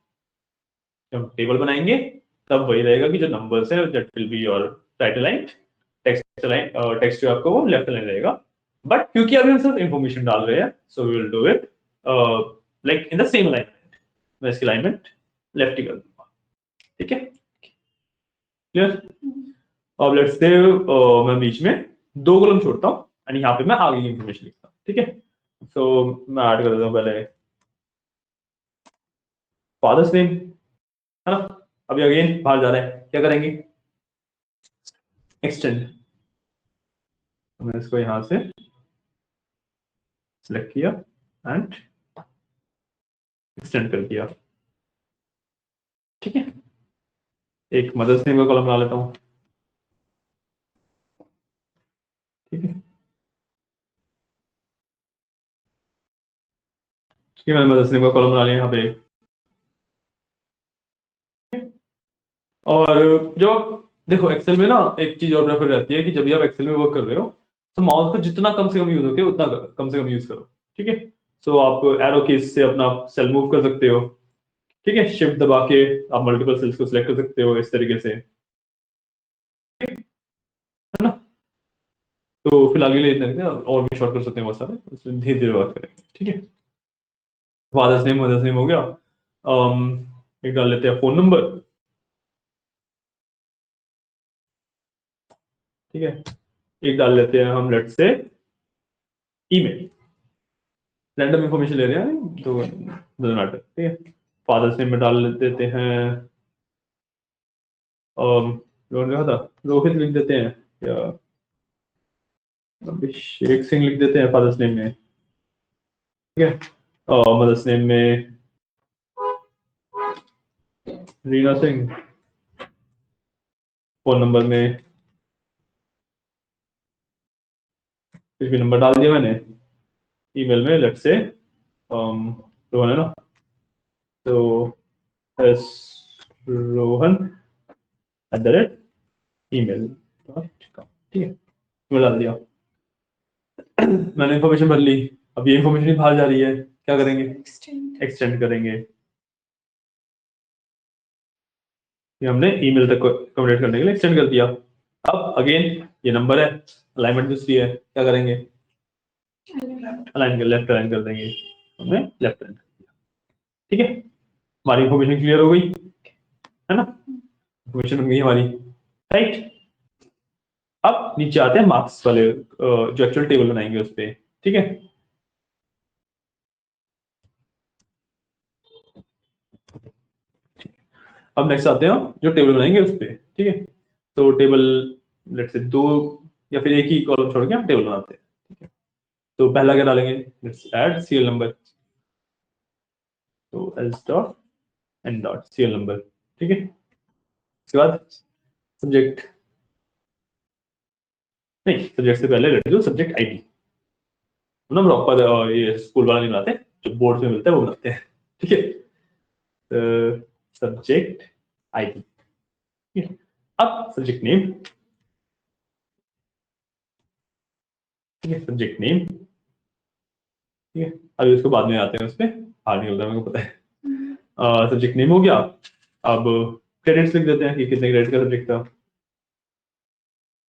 जब हम टेबल बनाएंगे तब वही रहेगा कि जो नंबर्स है that will be your right aligned, text align, text जो आपको वो लेफ्ट अलाइन रहेगा। बट क्योंकि अभी हम सिर्फ इंफॉर्मेशन डाल रहे हैं so we will do it like in the same alignment, मैं इसकी अलाइनमेंट लेफ्ट ही कर दूंगा, ठीक है, क्लियर। अब लेट्स से मैं बीच में 2 कॉलम छोड़ता हूँ और यहाँ पे मैं आगे की इंफॉर्मेशन लिखता हूँ, ठीक है। सो मैं ऐड कर देता हूँ पहले फादर्स नेम, है ना। अभी अगेन बाहर जा रहा है, क्या करेंगे, एक्सटेंड, मैंने इसको यहां से सिलेक्ट किया एंड एक्सटेंड कर दिया, ठीक है। एक मदर्स नेम का कॉलम बना लेता हूँ, ठीक है, ठीक है, मैंने मदर्स नेम का कॉलम बना लिया यहाँ पे। और जब देखो एक्सेल में ना एक चीज और प्रेफर रहती है कि जब भी आप एक्सेल में वर्क कर रहे हो तो माउस को जितना कम से कम यूज होके उतना कम से कम यूज करो, ठीक है। सो आप एरो कीज से अपना सेल मूव कर सकते हो, ठीक है, शिफ्ट दबा के आप मल्टीपल सेल्स को सिलेक्ट कर सकते हो इस तरीके से, है ना। तो फिलहाल के लिए इतना रखते हैं, और भी शॉर्ट कर सकते हैं बहुत सारे, उसमें धीरे धीरे बात करेंगे, ठीक है। फादर्स नेम मदर्स नेम हो गया, एक डाल लेते हैं फोन नंबर, ठीक है, एक डाल लेते हैं हम let's say email, random information ले रहे हैं तो डजंट मैटर, ठीक है। फादर्स नेम में डाल देते हैं था रोहित लिख देते हैं या अभिषेक सिंह लिख देते हैं फादर्स नेम में, ठीक है। और मदर्स नेम में रीना सिंह, फोन नंबर में कुछ भी नंबर डाल दिया मैंने, ईमेल में लेट्स से रोहन है ना, तो एस रोहन @email, ठीक है, ईमेल डाल दिया। मैंने इन्फॉर्मेशन भर ली, अब ये इन्फॉर्मेशन ही बाहर जा रही है, क्या करेंगे, एक्सटेंड करेंगे, ये हमने ईमेल तक कम्युनिकेट करने के लिए एक्सटेंड कर दिया। अब अगेन ये नंबर है, अलाइनमेंट दूसरी है, क्या करेंगे, अलाइन कर लेफ्ट अलाइन कर देंगे, हमने लेफ्ट अलाइन, ठीक है। हमारी इन्फॉर्मेशन क्लियर हो गई, है ना, इन्फॉर्मेशन बन गई हमारी, राइट। अब नीचे आते हैं मार्क्स वाले जो एक्चुअल टेबल बनाएंगे उस पे, ठीक है। अब नेक्स्ट आते हैं जो टेबल बनाएंगे उस पे, ठीक है। तो टेबल लेट्स से 2 या फिर एक ही कॉलम छोड़ के हम टेबल बनाते हैं, ठीक है। तो पहला क्या डालेंगे, लेट्स ऐड सीरियल नंबर, तो S dot N dot serial number, ठीक है। उसके बाद सब्जेक्ट, नहीं सब्जेक्ट से पहले लेट दो सब्जेक्ट आईडी, हम प्रॉपर ये स्कूल वाला नहीं बनाते, जो बोर्ड में मिलता है वो बनाते हैं, ठीक है। सब्जेक्ट आईडी, ठीक है। अब सब्जेक्ट नेम, ठीक है, सब्जेक्ट नेम, ठीक है। अभी उसको बाद में आते हैं उस पर, हार्ड नहीं होता मेरे को पता है, सब्जेक्ट नेम हो गया। अब क्रेडिट्स लिख देते हैं कि कितने क्रेडिट का सब्जेक्ट था।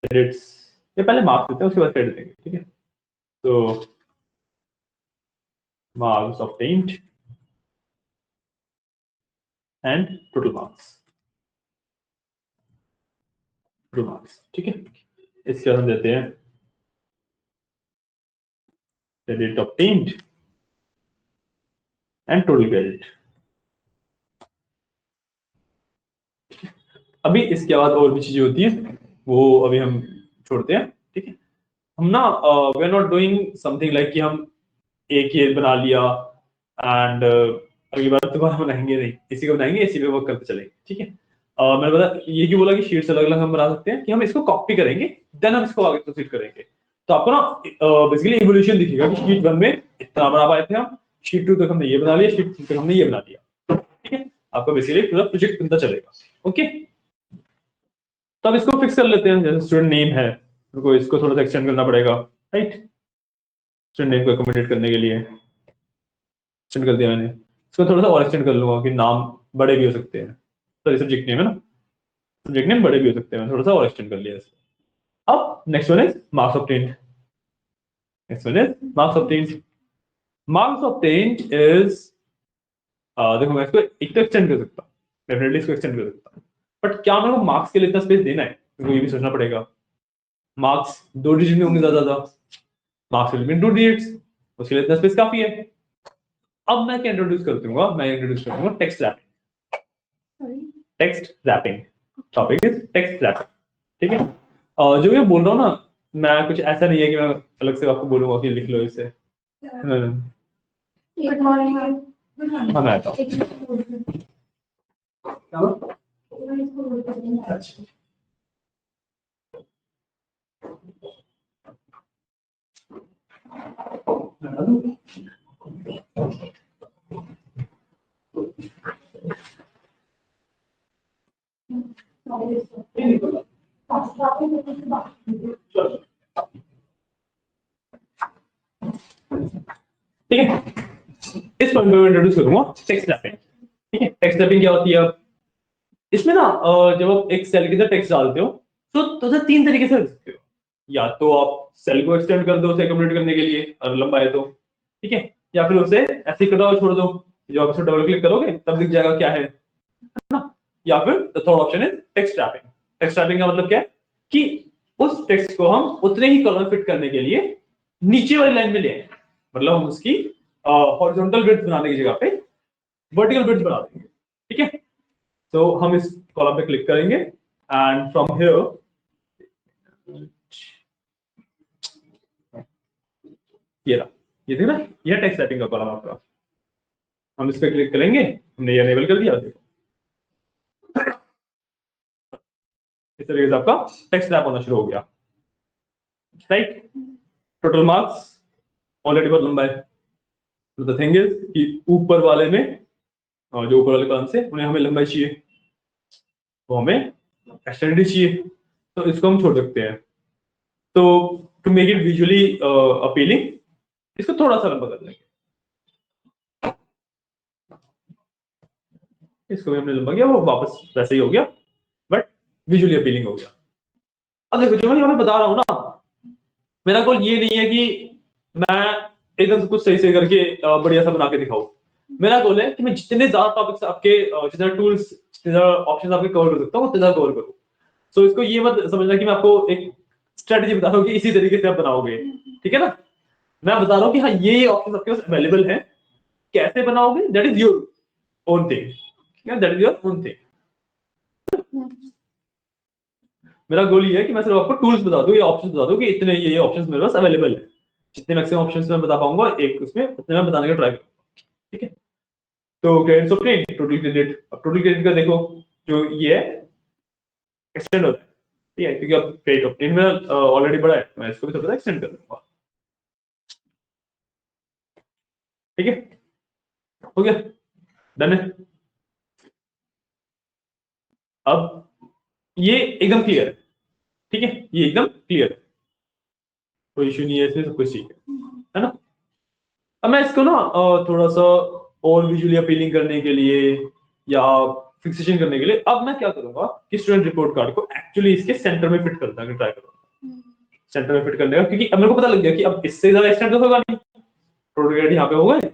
क्रेडिट्स, ये पहले मार्क्स देते हैं उसके बाद क्रेडिट देंगे, ठीक है। तो marks obtained and total marks, total marks, ठीक है। इसके बाद हम देते हैं credit obtained and total credit. अभी इसके बाद और भी चीजें होती है वो अभी हम छोड़ते हैं, ठीक है। हम ना we are not doing something like कि हम एक ये बना लिया एंड अगली बार दोबारा बनाएंगे नहीं, इसी को बनाएंगे, इसी पे वर्क करते चलेंगे, ठीक है। मैंने बता ये क्यों बोला कि शीट्स अलग अलग हम बना सकते हैं कि हम इसको कॉपी करेंगे देन हम इसको आगे प्रोसीड करेंगे। तो आपको ना बेसिकली इवोल्यूशन दिखेगा कि शीट 1 में इतना बना पाए थे हम, शीट 2 तक हमने ये बना लिया, शीट 3 तक हमने ये बना लिया, ठीक है। आपका बेसिकली पूरा प्रोजेक्ट बनता चलेगा, ओके। तो अब इसको फिक्स कर लेते हैं, जैसे स्टूडेंट नेम है, उनको इसको थोड़ा सा एक्सटेंड करना पड़ेगा, राइट। स्टूडेंट नेम को अकोमोडेट करने के लिए एक्सटेंड कर दिया मैंने, इसको थोड़ा सा और एक्सटेंड कर लूंगा कि नाम बड़े भी हो सकते हैं, तो सब्जेक्ट नेम है ना, सब्जेक्ट नेम बड़े भी हो सकते हैं, थोड़ा सा और एक्सटेंड कर लिया इसको। अब next one is marks obtained, next one is marks obtained. Marks obtained is देखो मैं इसको एक तो एक्सटेंड कर सकता हूँ, डेफिनेटली इसको एक्सटेंड कर सकता हूँ, बट क्या मेरे को मार्क्स के लिए इतना स्पेस देना है, मेरे को ये भी सोचना पड़ेगा। मार्क्स 2 डिजिट में होंगे ज्यादा, मार्क्स विल बी 2 डिजिट्स, उसके लिए इतना स्पेस काफी है। अब मैं क्या इंट्रोड्यूस कर दूंगा, मैं इंट्रोड्यूस करूंगा text wrapping, text wrapping, topic is text wrapping, ठीक है। और जो मैं बोल रहा हूँ ना, मैं कुछ ऐसा नहीं है कि मैं अलग से आपको बोलूंगा कि लिख लो इसे, गुड मॉर्निंग। हाँ मैं आता हूँ। अच्छा ठीक है, इस पॉइंट में इंट्रोड्यूस करूंगा टेक्स्ट रैपिंग, ठीक है। टेक्स्ट रैपिंग क्या होती है, अब इसमें ना जब आप एक सेल के अंदर टेक्स्ट डालते हो तो उसे 3 तरीके से कर सकते हो। या तो आप सेल को एक्सटेंड कर दो उसे अकोमोडेट करने के लिए, और लंबा है तो, ठीक है। या फिर उसे ऐसे ही कर दो और छोड़ दो, जब आप उसे डबल क्लिक करोगे तब दिख जाएगा क्या है ना। या फिर the third option is text wrapping. Text wrapping का मतलब क्या है कि उस टेक्स्ट को हम उतने ही कॉलम फिट करने के लिए नीचे वाली लाइन में ले आए, मतलब हम उसकी हॉरिजॉन्टल विड्थ बनाने की जगह पे वर्टिकल विड्थ बना देंगे, ठीक है। तो हम इस कॉलम पे क्लिक करेंगे एंड फ्रॉम हियर ये रहा, ये देखना, ये टेक्स्ट रैपिंग का कॉलम आपका। हम इस पे क्लिक करेंगे, हमने ये अनेबल कर दिया, देखो इस तरीके से आपका टेक्स्ट रैप होना शुरू हो गया, राइट। टोटल मार्क्स ऑलरेडी बहुत लंबा है, तो द थिंग इज कि ऊपर वाले में जो ऊपर वाले कॉलम से उन्हें हमें लंबाई चाहिए, वो हमें एक्सटेंडेड चाहिए, तो इसको हम छोड़ सकते हैं। तो to make it visually appealing इसको थोड़ा सा लंबा कर देंगे, इसको भी हमने लंबा किया, वो वापस वैसे ही हो गया, बट विजुअली अपीलिंग हो गया। अब देखो जो मैं यहाँ पे बता रहा हूँ ना, मेरा गोल ये नहीं है कि मैं एकदम से कुछ सही सही करके बढ़िया सा बना के दिखाऊं। मेरा गोल है कि मैं जितने ज्यादा टॉपिक्स आपके जितने टूल्स जितने ज्यादा ऑप्शन आपके कवर कर सकता हूँ उतने ज्यादा कवर करूँ। सो इसको ये मत समझना कि मैं आपको एक स्ट्रेटेजी बता रहा हूँ कि इसी तरीके से आप बनाओगे, ठीक है ना। मैं बता रहा हूँ कि हाँ ये ऑप्शन आपके पास अवेलेबल है, कैसे बनाओगे that is your own thing, that is your own thing. मेरा गोल ये है कि मैं सिर्फ आपको टूल्स बता दूं, ये ऑप्शंस बता दूं कि इतने ये ऑप्शंस मेरे पास अवेलेबल है, जितने मैक्सिमम ऑप्शंस मैं बता पाऊंगा एक उसमें उतने मैं बताने का ट्राई करूंगा, ठीक है। तो credits of train, total credit, अब टोटल क्रेडिट का देखो जो ये है एक्सटेंड होता है, ठीक है, क्योंकि अब क्रेडिट ऑफ ट्रेन में ऑलरेडी बड़ा है, मैं इसको भी थोड़ा सा एक्सटेंड कर दूंगा, ठीक है, हो गया, डन है। अब ये एकदम क्लियर है, ठीक है, ये एकदम क्लियर है, कोई इशू नहीं है, इसमें सब कुछ ठीक है ना। अब मैं इसको ना थोड़ा सा और विजुअली अपीलिंग करने के लिए या फिक्सेशन करने के लिए अब मैं क्या करूंगा कि स्टूडेंट रिपोर्ट कार्ड को एक्चुअली इसके सेंटर में फिट करने का ट्राई करूंगा, सेंटर में फिट करने का, क्योंकि अब मेरे को पता लग गया कि अब इससे ज्यादा एक्सटेंड तो होगा नहीं, प्रोडक्ट यहाँ पे हो गए।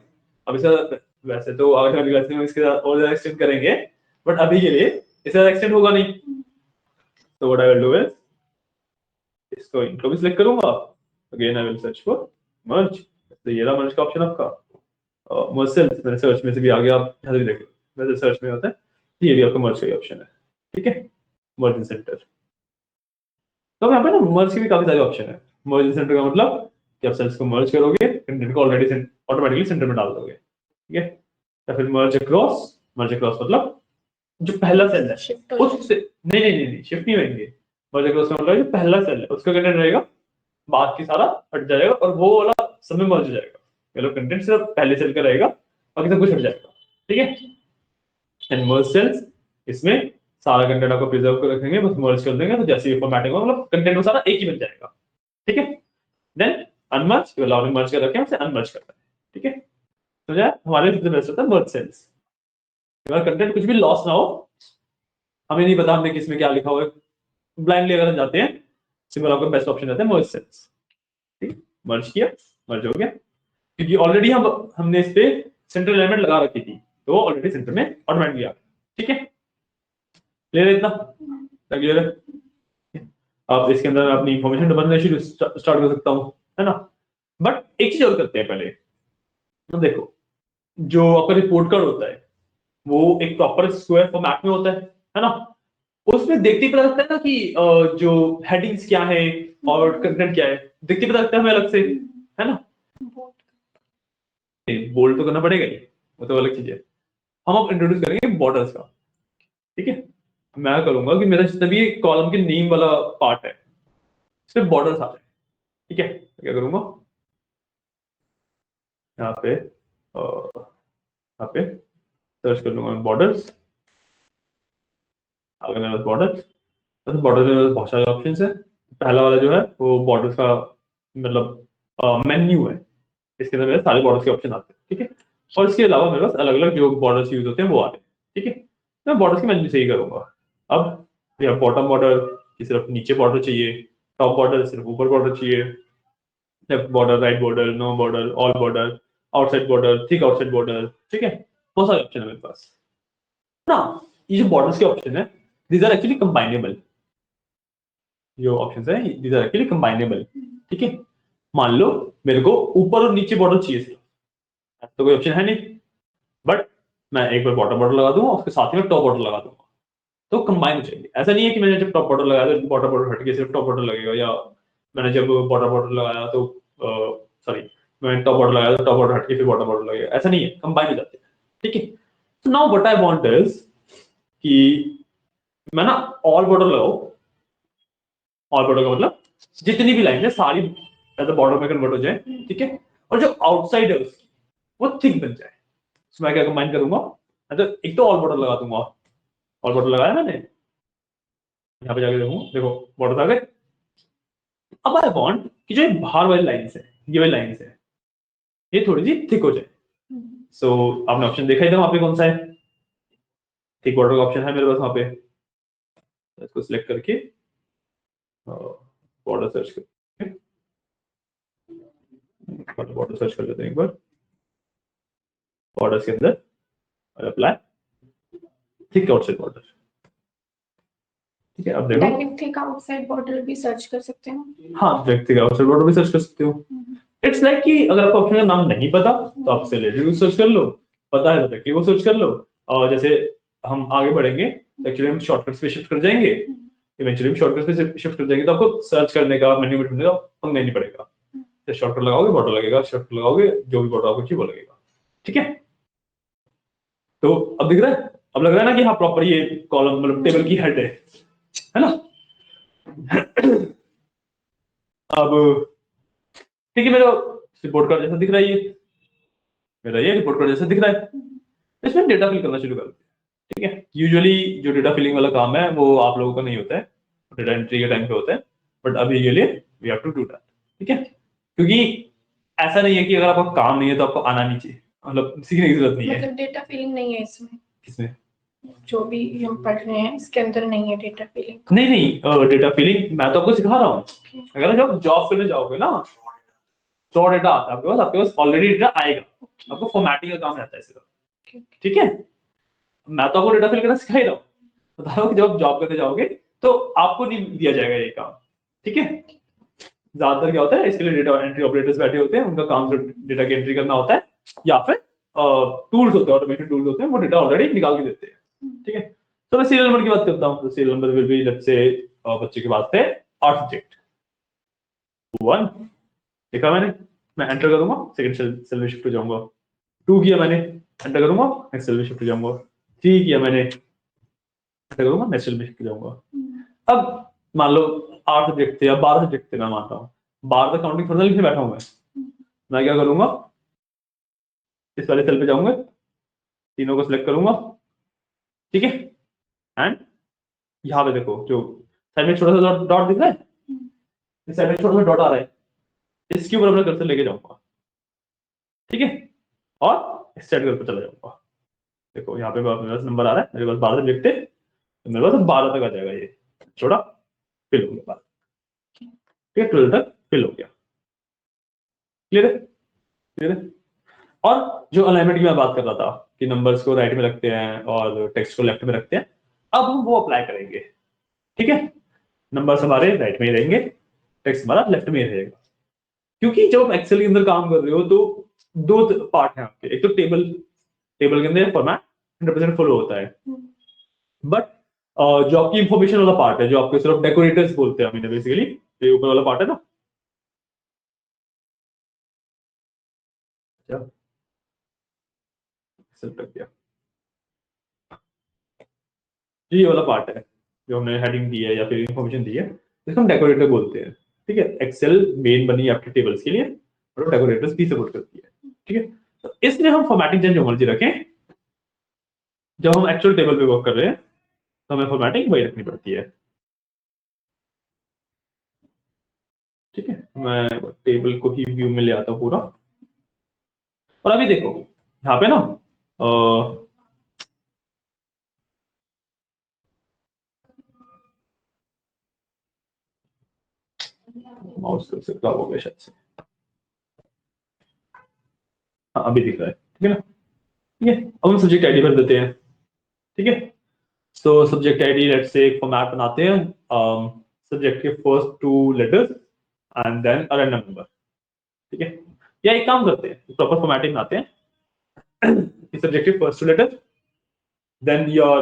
अब इससे वैसे तो आगे वाली क्लास में इसके साथ और ज्यादा एक्सटेंड करेंगे, बट अभी के लिए इससे ज्यादा एक्सटेंड होगा नहीं। तो what I will do is इसको इनको भी सिलेक्ट करूंगा, again I will search for merge, तो ये रहा मर्ज का ऑप्शन आपका। मर्ज सेल्स मैंने सर्च में से भी आ गया, आप यहाँ से देख लो, वैसे सर्च में होता है, ये भी आपका मर्ज का ऑप्शन है, ठीक है, मर्ज इन सेंटर। तो यहाँ पे ना मर्ज के भी काफी सारे ऑप्शन है। मर्ज इन सेंटर का मतलब कि आप सेल्स को मर्ज करोगे, कंटेंट को ऑलरेडी ऑटोमेटिकली सेंटर में डाल दोगे, ठीक है। या फिर मर्ज अक्रॉस मतलब जो पहला सेल है उससे नहीं शिफ्ट नहीं होंगे। मर्ज अक्रॉस का मतलब जो पहला सेल है उसका कंटेंट रहेगा, बाकी सारा हट जाएगा और वो वाला सब में मर्ज हो जाएगा, मतलब कंटेंट सिर्फ पहले सेल का रहेगा, बाकी सब कुछ हट जाएगा, ठीक है। एंड मर्ज सेल्स, इसमें सारा कंटेंट आपको प्रिजर्व कर रखेंगे, बस मर्ज कर देंगे, तो जैसे ही फॉर्मेटिंग होगा मतलब कंटेंट वो सारा एक ही बन जाएगा, ठीक है। देन अनमर्ज, जो आपने मर्ज कर रखे हैं उसे अनमर्ज करता है, ठीक है। तो जो हमारे सबसे बेस्ट होता है मर्ज सेल्स, अगर कंटेंट कुछ भी लॉस ना हो, हमें नहीं पता हमने किसमें क्या लिखा हुआ है, ब्लाइंडली अगर हम जाते हैं, सिंपल आपका बेस्ट ऑप्शन रहता है मर्ज सेल्स, ठीक, मर्ज किया, मर्ज हो गया, क्योंकि ऑलरेडी हमने इस पे सेंट्रल एलिमेंट लगा रखी थी, तो ऑलरेडी सेंटर में ऑटोमेटिकली आ गया, ठीक है। क्लियर है इतना, क्लियर है। आप इसके अंदर अपनी इंफॉर्मेशन डलवाना शुरू स्टार्ट कर सकता हूँ, है ना। बट एक चीज और करते हैं पहले, तो देखो जो आपका रिपोर्ट कार्ड होता है वो एक प्रॉपर स्क्वायर फॉर्मेट में होता है ना। उसमें देखते ही पता लगता है ना कि जो हेडिंग्स क्या है और कंटेंट क्या है, देखते ही पता लगता है हमें अलग से, है ना। बोल्ड तो करना पड़ेगा ही, वो तो अलग चीज है। हम अब इंट्रोड्यूस करेंगे बॉर्डर्स का, ठीक है। मैं करूंगा कि मेरा जितना भी कॉलम के नेम वाला पार्ट है इसमें बॉर्डर्स आ जाए, ठीक है। क्या करूंगा यहाँ पे सर्च कर लूंगा बॉर्डर्स, अगर मेरे पास बॉर्डर्स, तो बॉर्डर में बहुत सारे ऑप्शन है। पहला वाला जो है वो बॉर्डर्स का मतलब मेन्यू है, इसके अंदर मेरे सारे बॉर्डर्स के ऑप्शन आते हैं, ठीक है। और इसके अलावा मेरे पास अलग अलग जो बॉर्डर्स यूज होते हैं वो आते हैं, ठीक है। मैं बॉर्डर्स के मेन्यू से ही करूंगा। अब या बॉटम बॉर्डर की सिर्फ नीचे बॉर्डर चाहिए, टॉप बॉर्डर सिर्फ ऊपर बॉर्डर चाहिए, left border, right border, no border, all border, outside border, thick outside border, ठीक है। बहुत सारे ऑप्शन है मेरे पास ना। ये जो बॉर्डर्स के ऑप्शन है दीज आर एक्चुअली कंबाइनेबल, जो ऑप्शंस है दीज आर एक्चुअली कंबाइनेबल, ठीक है। मान लो मेरे को ऊपर और नीचे बॉर्डर चाहिए सिर्फ, तो कोई ऑप्शन है नहीं, बट मैं एक बार बॉटम बॉर्डर लगा दूंगा, उसके साथ ही में टॉप बॉर्डर लगा दूंगा, तो कंबाइन हो जाएगी। ऐसा नहीं है कि मैंने जब टॉप बॉर्डर लगाया तो बॉटम बॉर्डर हट के सिर्फ टॉप बॉर्डर लगेगा, या मैंने जब बॉटम बॉर्डर लगाया तो सॉरी मैंने टॉप बॉर्डर लगाया तो टॉप बॉर्डर हट के फिर बॉटम बॉर्डर लगेगा, ऐसा नहीं है, कंबाइन हो जाते हैं, ठीक है। तो now what I want is कि मैं ना ऑल बॉर्डर लगाऊं, ऑल बॉर्डर का मतलब जितनी भी लाइन है सारी एज अ बॉर्डर में कन्वर्ट हो जाए, ठीक है। और जो आउटसाइड है उसकी वो थिक बन जाए, तो मैं क्या कंबाइन करूंगा, तो एक तो ऑल बॉर्डर लगा दूंगा, ऑल बॉर्डर लगाया मैंने, यहाँ पे जाके देखो बॉर्डर आ गए। अब आई वांट कि जो बाहर वाली लाइंस है, ये वाली लाइंस है, ये थोड़ी सी थिक हो जाए। सो आपने ऑप्शन देखा ही था वहां पे कौन सा है, थिक बॉर्डर का ऑप्शन है मेरे पास वहां पे, इसको सिलेक्ट करके बॉर्डर सर्च कर, बॉर्डर सर्च कर लेते हैं एक बार, बॉर्डर्स के अंदर अप्लाई थिक आउटसाइड बॉर्डर, ठीक है। अब देखो डायरेक्ट थिक आउटसाइड बॉर्डर भी सर्च कर सकते हैं, हाँ डायरेक्ट थिक आउटसाइड बॉर्डर भी सर्च कर सकते हो। इट्स लाइक कि अगर आपको ऑप्शन का नाम नहीं पता तो आप रिलेटिव सर्च कर लो, पता है तो डायरेक्टली वो सर्च कर लो, और जैसे हम आगे बढ़ेंगे एक्चुअली हम शॉर्टकट्स पे शिफ्ट कर जाएंगे, इवेंचुअली हम शॉर्टकट्स पे शिफ्ट कर जाएंगे, तो आपको सर्च करने का मेन्यू में ढूंढने का पंगा नहीं पड़ेगा, तो शॉर्टकट लगाओगे बॉर्डर लगेगा, शॉर्टकट लगाओगे जो भी बॉर्डर आपको चाहिए वो लगेगा, ठीक है। तो अब दिख रहा है, अब लग रहा है ना कि हाँ प्रॉपर ये कॉलम मतलब टेबल की हेड है ना। अब ठीक है, मेरा रिपोर्ट कार्ड जैसा दिख रहा है, ये मेरा ये रिपोर्ट कार्ड जैसा दिख रहा है, इसमें डेटा फिल करना शुरू कर देते हैं, ठीक है। यूजुअली जो डेटा फिलिंग वाला काम है वो आप लोगों का नहीं होता है, डेटा एंट्री के टाइम पे होता है, बट अभी के लिए we have to do that, ठीक है। क्योंकि ऐसा नहीं है कि अगर आपका काम नहीं है तो आपको आना नहीं चाहिए, मतलब सीखने की जरूरत नहीं है। मतलब डेटा फिलिंग नहीं है इसमें, किसमें? जो भी हम पढ़ रहे हैं इसके अंदर नहीं है डेटा फिलिंग। नहीं नहीं, डेटा फिलिंग मैं तो आपको सिखा रहा हूँ। Okay. अगर जब जॉब करने जाओगे ना, तो डेटा आता है आपके पास ऑलरेडी डेटा आएगा, आपको फॉर्मेटिंग का काम रहता है सिर्फ। Okay. ठीक है, मैं तो आपको डेटा फिल करना सिखा ही रहा हूँ, बता रहा हूँ कि जब जॉब करने जाओगे तो आपको नहीं दिया जाएगा ये काम। ठीक है, ज्यादातर क्या होता है, इसके लिए डेटा एंट्री ऑपरेटर्स बैठे होते हैं, उनका काम डेटा की एंट्री करना होता है, या फिर टूल्स होते हैं, ऑटोमेटेड टूल्स होते हैं, वो डेटा ऑलरेडी निकाल के देते हैं। ठीक है, तो मैं सीरियल नंबर की बात करता हूँ। Serial number will be let's say बच्चे के वास्ते 8 सब्जेक्ट 1 लिखा मैंने, मैं एंटर करूंगा, सेकंड सेल में शिफ्ट हो जाऊंगा। 2 किया मैंने, एंटर करूंगा, नेक्स्ट सेल में शिफ्ट हो जाऊंगा। 3 किया मैंने, एंटर करूंगा, नेक्स्ट सेल में शिफ्ट हो जाऊंगा। अब मान लो 8 सब्जेक्ट थे या 12 सब्जेक्ट थे, मैं मानता हूँ 12 तक काउंटिंग थोड़ा लिखने बैठा हूं मैं क्या करूंगा, इस वाले सेल पे जाऊंगा, तीनों को सिलेक्ट करूंगा। ठीक है, एंड यहाँ पे देखो जो साइड में छोटा सा डॉट दिख रहा है, इस साइड में छोटा सा डॉट आ रहा है, इसके ऊपर अपना कर्सर लेके जाऊंगा। ठीक है, और इस साइड पर चला जाऊंगा। देखो यहाँ पे मेरे पास नंबर आ रहा है, मेरे पास 12 सब्जेक्ट थे, तो मेरे पास 12 तक आ जाएगा, ये छोटा फिल हो गया। ठीक है, 12 तक फिल हो गया। क्लियर है? क्लियर है? और जो अलाइनमेंट की मैं बात कर रहा था कि नंबर्स को राइट में रखते हैं और टेक्स्ट को लेफ्ट में रखते हैं, अब हम वो अप्लाई करेंगे। ठीक है, नंबर्स हमारे राइट में ही रहेंगे, टेक्स्ट हमारा लेफ्ट में ही रहेगा। क्योंकि जब आप एक्सेल के अंदर काम कर रहे हो तो दो पार्ट हैं आपके, एक तो टेबल, टेबल के अंदर फॉर्मेट 100% फॉलो होता है, बट जो आपकी इंफॉर्मेशन वाला पार्ट है, जो आपके सिर्फ डेकोरेटर्स बोलते हैं हमने बेसिकली, ये ऊपर वाला पार्ट है ना, एक्सेल तक गया, ये वाला पार्ट है जो हमने हेडिंग दी है या फिर इंफॉर्मेशन दी है, जिसको हम डेकोरेटर बोलते हैं। ठीक है, एक्सेल मेन बनी है आपके टेबल्स के लिए और डेकोरेटर्स भी सपोर्ट करती है। ठीक है, तो इसमें हम फॉर्मेटिंग चाहे जो मर्जी रखें, जब हम एक्चुअल टेबल पे वर्क कर रहे हैं तो हमें फॉर्मेटिंग वही रखनी पड़ती है। ठीक है, मैं टेबल को ही व्यू में ले आता हूँ पूरा, और अभी देखो यहाँ पे ना माउस से खराब हो गया शायद से, हाँ अभी दिख रहा है। ठीक है ना, ठीक है, अब हम सब्जेक्ट आईडी भर देते हैं। ठीक है, तो सब्जेक्ट आईडी लेट्स से एक फॉर्मेट बनाते हैं, सब्जेक्ट के first 2 letters and then a random number. ठीक है, या एक काम करते हैं, प्रॉपर फॉर्मेटिंग बनाते हैं, सब्जेक्ट के first 2 letters, then your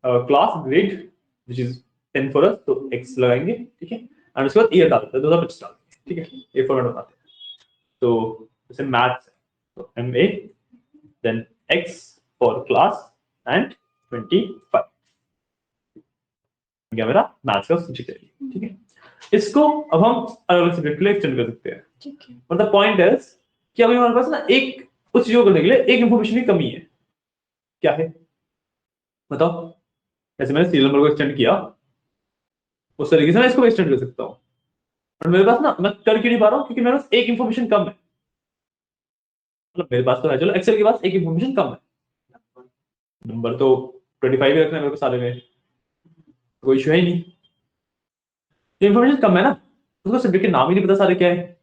class grade which is 10 for us, तो x लगाएंगे। ठीक है, एंड उसके बाद ईयर डालते हैं, 2025 डालते हैं। ठीक है, ये फॉर्मेट बनाते हैं। तो जैसे मैथ्स है तो MA, then x for class and 25 गया मेरा मैथ्स का सब्जेक्ट है। ठीक है, इसको अब हम अलग अलग सब्जेक्ट के लिए एक्सटेंड कर सकते हैं। मतलब पॉइंट है कि अभी हमारे पास ना एक उस चीजों को करने के लिए एक इंफॉर्मेशन की कमी है। क्या है बताओ? जैसे मैंने सीरियल नंबर को एक्सटेंड किया, उस तरीके से मैं इसको एक्सटेंड कर सकता हूँ, और मेरे पास ना मैं कर क्यों नहीं पा रहा हूँ, क्योंकि मेरे पास एक इंफॉर्मेशन कम है। मतलब मेरे पास तो है, चलो एक्सेल के पास एक इंफॉर्मेशन कम है, नंबर तो 25 ही रखना है मेरे को सारे में, कोई इशू है ही नहीं। इंफॉर्मेशन कम है ना, उसको सब्जेक्ट के नाम ही नहीं पता सारे क्या है,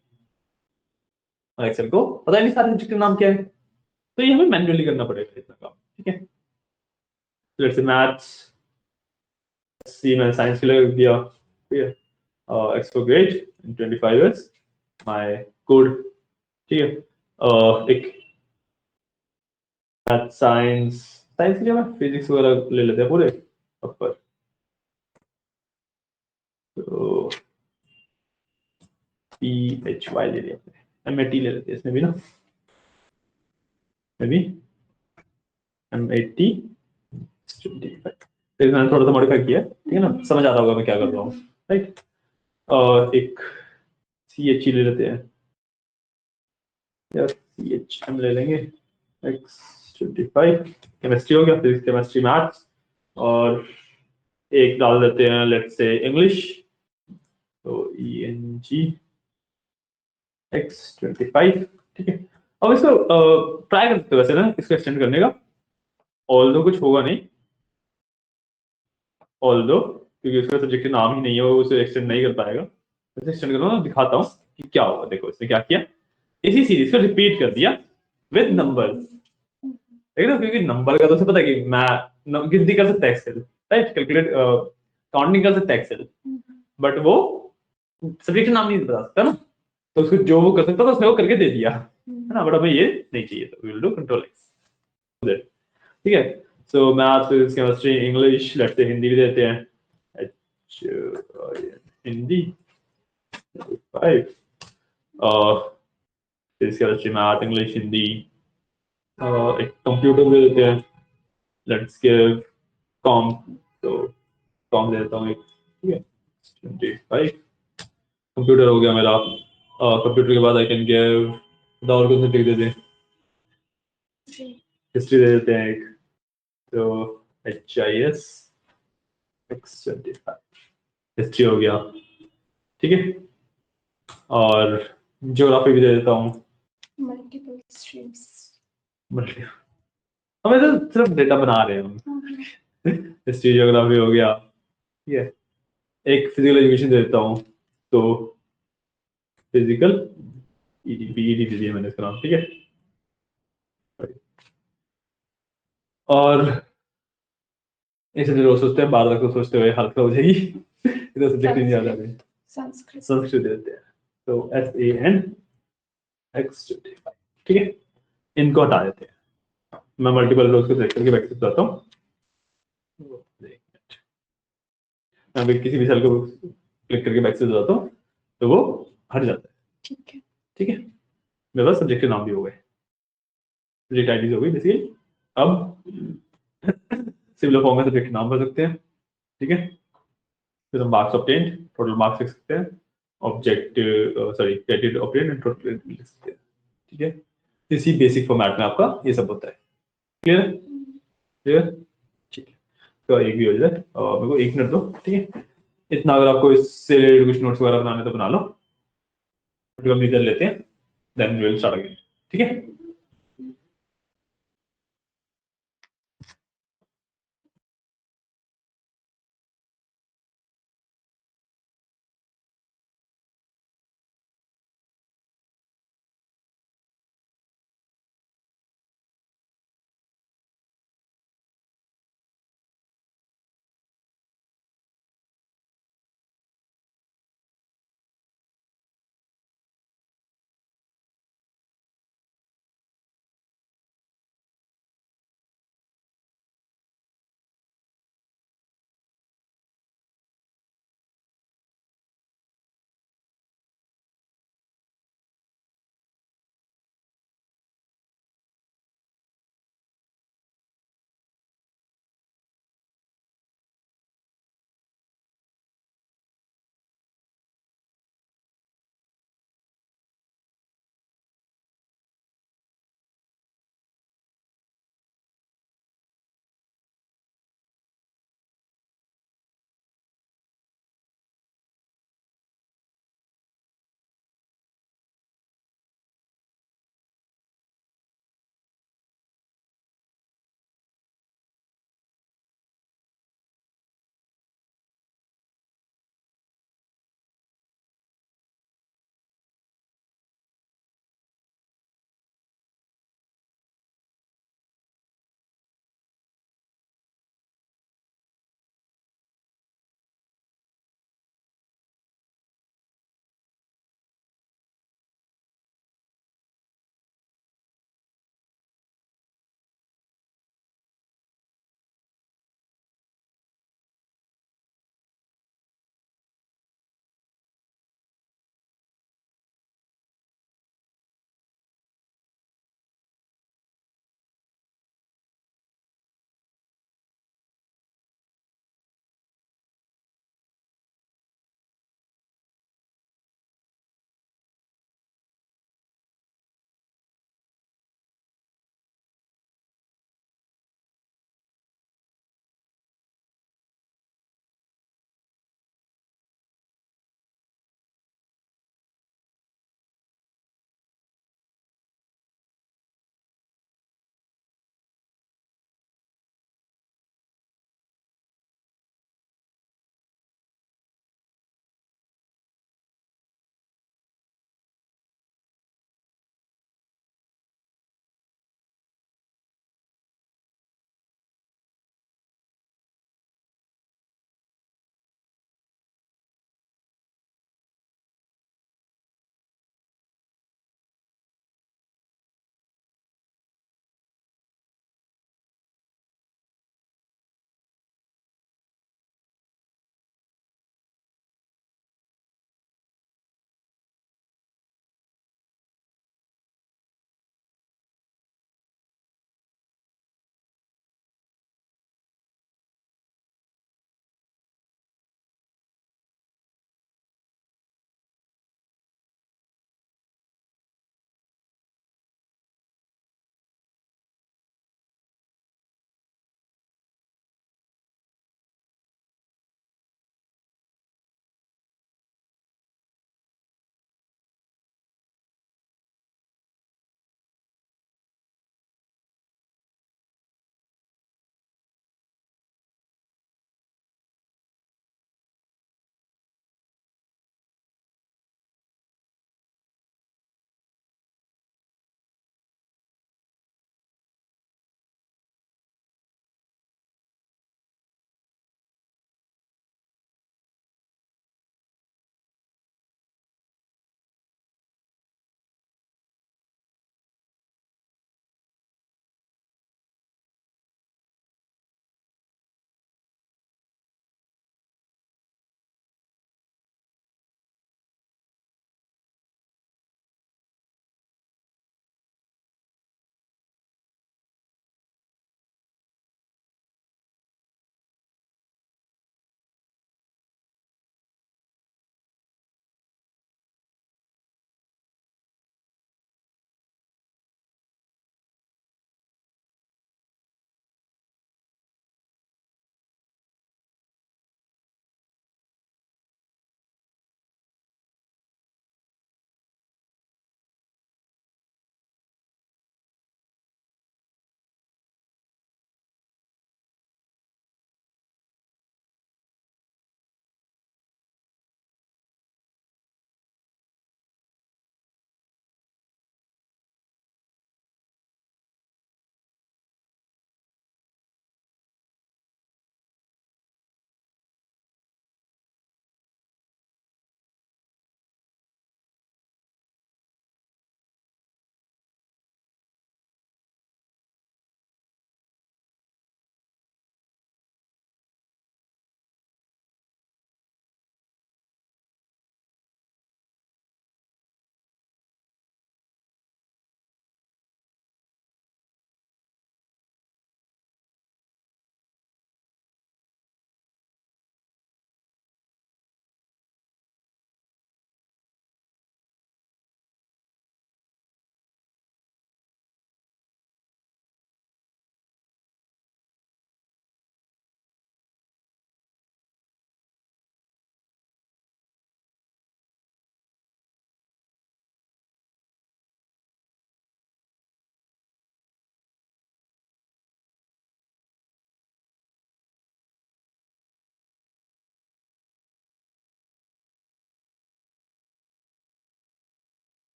और एक्सेल को पता ही नहीं सारे सब्जेक्ट का नाम क्या है, तो ये हमें मैन्युअली करना पड़ेगा इतना काम। ठीक है, लेट्स से मैथ्स सी मैंने साइंस के लिए रख दिया। ठीक है, x for grade 25 years my code. ठीक है, एक मैथ साइंस, साइंस के लिए मैं फिजिक्स वगैरह ले लेते हैं पूरे ऊपर, तो PHY ले लिया, MAT ले लेते हैं इसमें भी ना, मे बी MAT 25, फिर मैंने थोड़ा सा मॉडिफाई किया। ठीक है ना, समझ आता होगा मैं क्या कर रहा हूँ, राइट। एक CHE ले लेते हैं, या CHM ले लेंगे, X25 केमिस्ट्री हो गया, फिजिक्स केमिस्ट्री मैथ्स, और एक डाल देते हैं लेट्स से इंग्लिश, तो ENG X25। ठीक है, अब इसको ट्राई कर सकते हो वैसे ना इसको एक्सटेंड करने का, ऑल्दो कुछ होगा नहीं, ऑल्दो क्योंकि उसका सब्जेक्ट नाम ही नहीं है, वो उसे एक्सटेंड नहीं कर पाएगा। वैसे एक्सटेंड करूंगा, दिखाता हूँ कि क्या होगा। देखो इसने क्या किया, इसी सीरीज को रिपीट कर दिया विद नंबर, ठीक है ना, क्योंकि नंबर का तो उसे पता है कि मैं गिनती कर सकता है एक्सेल, राइट, कैलकुलेट काउंटिंग कर सकता है एक्सेल, बट वो सब्जेक्ट नाम नहीं बता सकता ना, तो उसको जो वो कर सकता था उसने वो करके दे दिया, है ना, बट हमें ये नहीं चाहिए, तो we will do control X, ठीक है। So maths, physics, chemistry, English, let's say Hindi भी देते हैं, Hindi 5, physics, chemistry, math, English, Hindi, एक कंप्यूटर भी देते हैं, लेट्स गिव कॉम, तो कॉम दे देता हूँ एक, ठीक है, 25 कंप्यूटर हो गया मेरा। कंप्यूटर के बाद आई कैन गिव और कौन सा टिक दे दें, हिस्ट्री दे देते हैं एक, तो HIS X25 हिस्ट्री हो गया, ठीक है, और ज्योग्राफी भी दे देता हूँ, मल्टीपल स्ट्रीम्स। हमें तो सिर्फ डेटा बना रहे हैं हम, हिस्ट्री ज्योग्राफी हो गया, ठीक है, एक फिजिकल एजुकेशन दे देता हूँ, तो फिजिकल ED दे दिया मैंने इसका नाम, ठीक है, और ऐसे जो रोज सोचते हैं बार बार को सोचते हुए हालत खराब हो जाएगी, इधर सब्जेक्ट नहीं याद आ रहे, संस्कृत संस्कृत दे देते हैं, तो SAN X25, ठीक है, इनको हटा देते हैं। मैं मल्टीपल रोज को सेलेक्ट करके बैक से बताता हूँ, मैं भी किसी भी सेल को क्लिक करके बैक से बताता हूँ, तो वो हट जाता है, ठीक है। ठीक है, मेरे पास सब्जेक्ट के नाम भी हो गए, सब्जेक्ट आईडीज हो गई बेसिकली। अब सिमिलर फॉर्म में सब्जेक्ट नाम भर सकते हैं, ठीक है, फिर हम मार्क्स ऑब्टेन्ड, टोटल मार्क्स लिख सकते हैं, object sorry credit obtained and total credit लिख सकते हैं, ठीक है, इसी बेसिक फॉर्मेट में आपका ये सब होता है, क्लियर क्लियर, ठीक है, तो एक भी हो जाए, और मेरे को 1 मिनट दो, ठीक है, इतना अगर आपको इससे रिलेटेड कुछ नोट्स वगैरह बनाने तो बना लो, कम कर लेते हैं, then we will start again, ठीक है।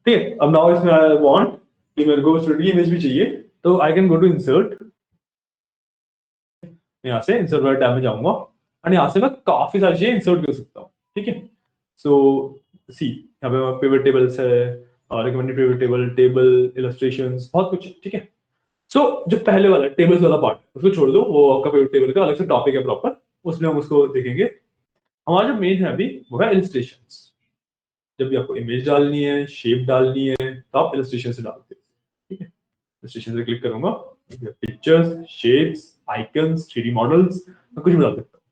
ठीक है। अब नाउ इसमें आई वांट कि मेरे को स्टूडेंट की इमेज भी चाहिए, तो I can go to insert, यहाँ से इंसर्ट वाले टैब में जाऊंगा और यहाँ से मैं काफी सारी चीजें इंसर्ट कर सकता हूँ। ठीक है, सो सी यहाँ पे पिवट टेबल्स है और recommended pivot table, table illustrations, बहुत कुछ है। ठीक है, सो जो पहले वाला टेबल्स वाला पार्ट उसको छोड़ दो, वो आपका पिवट टेबल का अलग से टॉपिक है प्रॉपर, उसमें हम उसको देखेंगे। हमारा जो मेन है अभी वो है इलस्ट्रेशंस। जब भी आपको इमेज डालनी है, शेप डालनी है, तो आप इलस्ट्रेशन से डालते हैं। ठीक है, इलस्ट्रेशन से क्लिक करूंगा, pictures, shapes, icons, 3D models, मैं कुछ भी डाल सकता हूँ।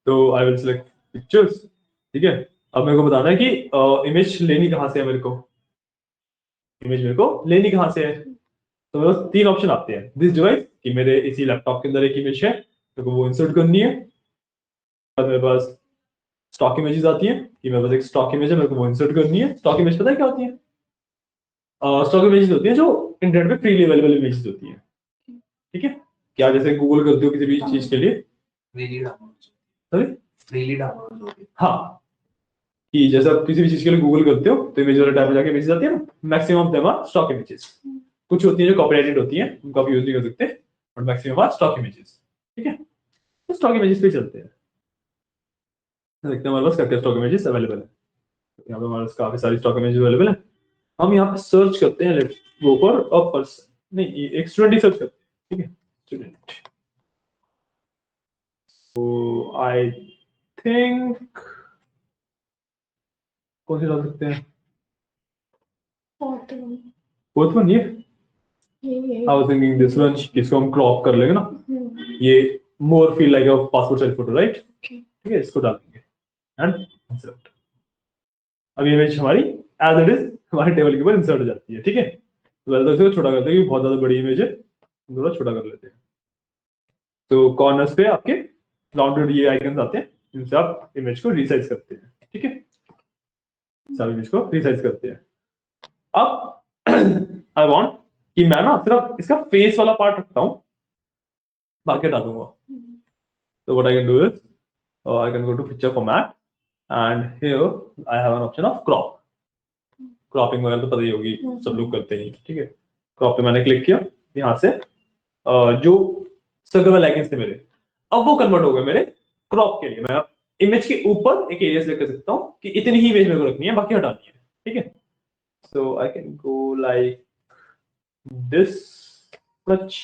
तो आई विल सिलेक्ट पिक्चर्स। ठीक है, अब मेरे को बताना है कि इमेज लेनी कहाँ से है, मेरे को इमेज मेरे को लेनी कहाँ से है। तो मेरे पास 3 ऑप्शन आते हैं, दिस डिवाइस कि मेरे इसी लैपटॉप के अंदर एक इमेज है, मेरे को वो इंसर्ट करनी है। बाद मेरे पास स्टॉक इमेजेस आती हैं कि मेरे पास एक स्टॉक इमेज है, मेरे को वो इंसर्ट करनी है। स्टॉक इमेज पता है क्या होती है? स्टॉक इमेजेस होती हैं जो इंटरनेट पे फ्रीली अवेलेबल इमेजेस होती हैं। ठीक है, क्या जैसे गूगल करते हो किसी भी चीज के लिए, हाँ, कि जैसे आप किसी भी चीज के लिए गूगल करते हो तो इमेज वाले टैब में जाके इमेजेस आती है ना, maximum of them are stock images. कुछ होती है जो कॉपीराइटेड होती हैं, उनको आप यूज नहीं कर सकते, but maximum are stock images. ठीक है, तो स्टॉक इमेजेस पे चलते हैं, देखते हैं हमारे पास क्या क्या स्टॉक इमेजेस अवेलेबल है। यहाँ पे हमारे पास काफी सारी स्टॉक इमेजेस अवेलेबल है। हम यहाँ पे सर्च करते हैं, let's go for a person, नहीं एक स्टूडेंट ही सर्च करते हैं। ठीक है, स्टूडेंट, तो आई थिंक कौन सी डाल सकते हैं? फोर्थ वन, ये I was thinking this one, इसको हम क्रॉप कर लेंगे ना, ये more feel like a passport size photo, right? ठीक है, इसको डालेंगे एंड इंसर्ट। अब ये इमेज हमारी एज इट इज हमारे टेबल के ऊपर इंसर्ट हो जाती है। ठीक है, तो पहले तो इसको छोटा करते हैं क्योंकि बहुत ज्यादा बड़ी इमेज है, थोड़ा छोटा कर लेते हैं। तो कॉर्नर्स पे आपके राउंडेड ये आइकन्स आते हैं, जिनसे आप इमेज को रीसाइज करते हैं। ठीक है, सब इमेज को रीसाइज करते हैं। अब आई वांट कि मैं ना सिर्फ इसका फेस वाला पार्ट रखता हूँ, बाकी हटा दूंगा। तो what I can do is I can go to picture format and here I have an option of crop. Cropping वगैरह तो पता ही होगी, सब लोग करते हैं। ठीक है, क्रॉप पे मैंने क्लिक किया, यहाँ से जो सर्कल वाले आइकन्स थे मेरे, अब वो कन्वर्ट हो गए मेरे क्रॉप के लिए। मैं इमेज के ऊपर एक एरिया सेलेक्ट कर सकता हूँ कि इतनी ही इमेज मेरे को रखनी है, बाकी हटानी है। ठीक है, so I can go like this much,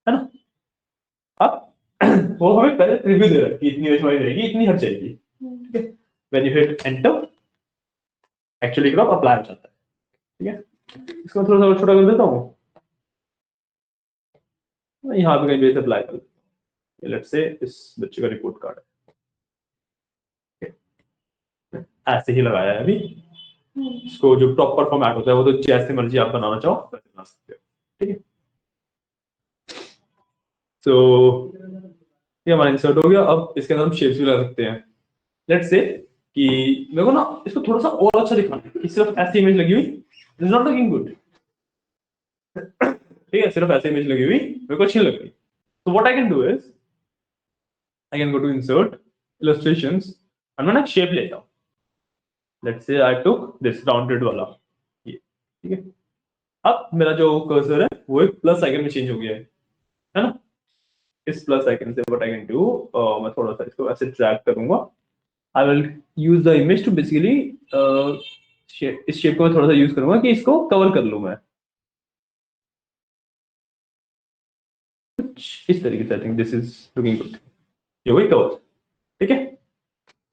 है ना। अब वो हमें पहले रिव्यू दे रहा है कि इतनी इमेज हमारी रहेगी, इतनी हट जाएगी। ठीक है, when you hit enter actually crop apply हो जाता है। ठीक है, इसको थोड़ा सा और छोटा कर देता हूँ, यहाँ पे कहीं भी अप्लाई कर, लेट्स से इस बच्चे का रिपोर्ट कार्ड है, ऐसे ही लगाया है अभी। इसको जो प्रॉपर फॉर्मेट होता है वो तो जैसे मर्जी आप बनाना चाहो वैसे बना सकते हो। ठीक है, तो ये हमारा इंसर्ट हो गया। अब इसके अंदर हम शेप्स भी लगा सकते हैं। लेट्स से कि मेरे को ना इसको थोड़ा सा और अच्छा दिखाना है कि सिर्फ ऐसी इमेज लगी हुई इज नॉट लुकिंग गुड। ठीक है, सिर्फ ऐसी इमेज लगी हुई मेरे को अच्छी नहीं लग रही। तो what I can do is I can go to insert illustrations और मैं ना शेप लेता हूँ। Let's say I took this rounded वाला, ये। ठीक है, अब मेरा जो कर्सर है वो एक प्लस आइकन में चेंज हो गया है ना। इस प्लस आइकन से व्हाट आई कैन डू, मैं थोड़ा सा इसको ऐसे ड्रैग करूंगा। I will use the image to basically, इस शेप को मैं थोड़ा सा यूज करूंगा कि इसको कवर कर लूं मैं कुछ इस तरीके से। I think this is looking good, ये वही कवर। ठीक है,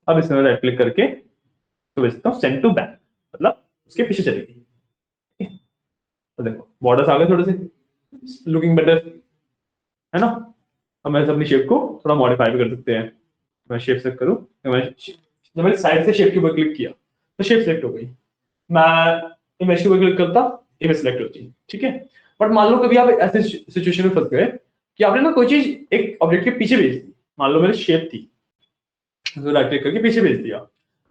अब इसमें राइट क्लिक करके तो भेजता हूँ सेंड टू बैक, मतलब उसके पीछे चलेगी। ठीक है? तो देखो बॉर्डर्स आ गए थोड़े से, लुकिंग बेटर, है ना। अब मैं अपनी शेप को थोड़ा मॉडिफाई भी कर सकते हैं। मैं शेप सेलेक्ट करूं, जब मैंने साइड से शेप के ऊपर क्लिक किया तो शेप सेलेक्ट हो गई। मैं इमेज के ऊपर क्लिक करता, इमेज सेलेक्ट होती। ठीक है, बट मान लो कभी आप ऐसे सिचुएशन में फंस गए कि आपने ना कोई चीज एक ऑब्जेक्ट के पीछे भेज दी। मान लो मेरी शेप थी, तो राइट क्लिक करके पीछे भेज दिया,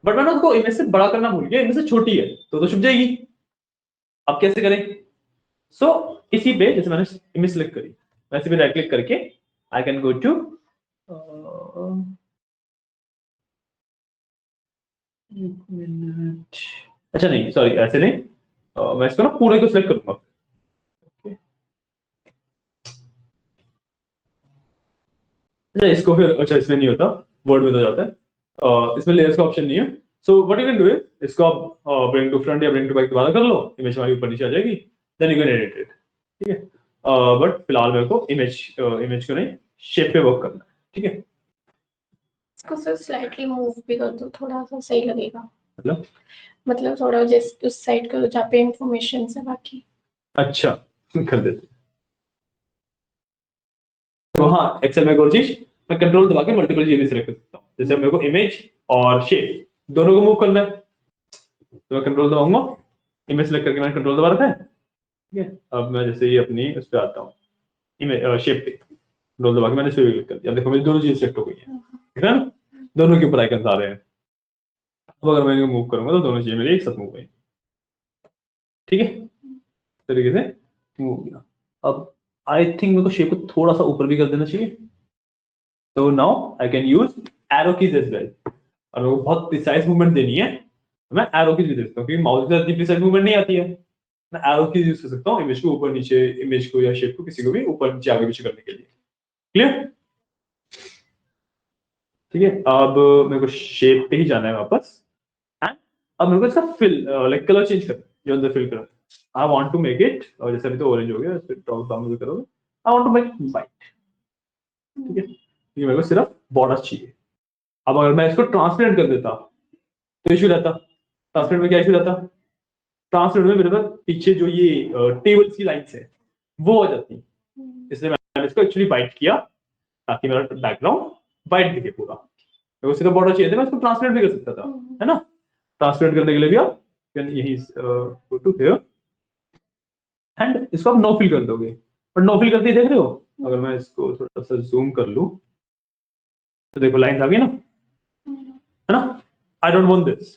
बट मैंने उसको इमेज से बड़ा करना भूल गया, इमेज से छोटी है तो छुप जाएगी। अब कैसे करें? सो इसी पे जैसे मैंने इमेज सेलेक्ट करी, वैसे भी राइट क्लिक करके आई कैन गो टू एक मिनट, अच्छा नहीं, सॉरी, ऐसे नहीं, मैं इसको ना पूरे को सिलेक्ट करूंगा। अच्छा इसको फिर, अच्छा इसमें नहीं होता, वर्ड में तो जाता है, इसमें लेयर्स का ऑप्शन नहीं है। So what you can do is, इसको आप ब्रिंग टू फ्रंट या ब्रिंग टू बैक दोबारा कर लो, इमेज हमारी ऊपर नीचे आ जाएगी, then you can edit it. ठीक है, बट फिलहाल मेरे को इमेज को नहीं, शेप पे वर्क करना है। ठीक है, इसको सिर्फ स्लाइटली मूव भी कर दो, थोड़ा सा सही लगेगा। मतलब थोड़ा जस्ट उस साइड करो जहाँ पे इंफॉर्मेशन है बाकी। अच्छा कर देते। तो हाँ, एक्सेल में एक और चीज, मैं कंट्रोल दबा के मल्टीपल चीजें सिलेक्ट कर सकता हूँ। जैसे मेरे को इमेज और शेप दोनों को मूव करना है, तो मैं कंट्रोल दबाऊंगा, इमेज सिलेक्ट करके मैंने कंट्रोल दबा रखा है। ठीक है, अब मैं जैसे ही अपनी उस पर आता हूँ, इमेज शेप पे कंट्रोल दबा के मैंने शेप क्लिक कर दिया, देखो मेरी दोनों चीजें सिलेक्ट हो गई है, ठीक है ना, दोनों के ऊपर आइकन आ रहे हैं। अब अगर मैं इनको मूव करूंगा तो दोनों चीजें मेरी एक साथ मूव गई। ठीक है, इस तरीके से मूव हो गया। अब आई थिंक मेरे को शेप को थोड़ा सा ऊपर भी कर देना चाहिए, तो now I can use arrow keys as well. और मेरे को बहुत प्रिसाइज मूवमेंट देनी है, तो मैं एरो कीज भी दे सकता हूँ, क्योंकि माउस से इतनी प्रिसाइज मूवमेंट नहीं आती है। मैं एरो कीज यूज कर सकता हूँ इमेज को ऊपर नीचे, इमेज को या शेप को किसी को भी ऊपर नीचे आगे पीछे करने के लिए। क्लियर? ठीक है, अब मेरे को शेप पे ही जाना है वापस, एंड अब मेरे को इसका फिल लाइक कलर चेंज करना है, जो अंदर fill colour I want to make it, और जैसे अभी तो ऑरेंज हो गया, इस पे ड्रॉप डाउन करोगे, I want to make white. ठीक है, ये मेरे को सिर्फ बॉर्डर चाहिए। अब अगर मैं इसको ट्रांसपेरेंट कर देता तो इशू रहता। ट्रांसपेरेंट में क्या इशू रहता, ट्रांसपेरेंट में मेरे पास पीछे जो ये टेबल्स की लाइंस है वो हो जाती, इसलिए मैंने इसको एक्चुअली व्हाइट किया, ताकि मेरा बैकग्राउंड व्हाइट दिखे पूरा। मेरे को सिर्फ बॉर्डर चाहिए था, मैं इसको ट्रांसपेरेंट भी कर सकता था, है ना। ट्रांसपेरेंट करने के लिए भी आप यही गो टू हियर एंड इसको आप नो फिल कर दोगे, और नो फिल करते ही देख रहे हो, अगर मैं इसको थोड़ा सा जूम कर लूं तो देखो लाइन आ गई ना, है ना। आई डोंट वांट दिस,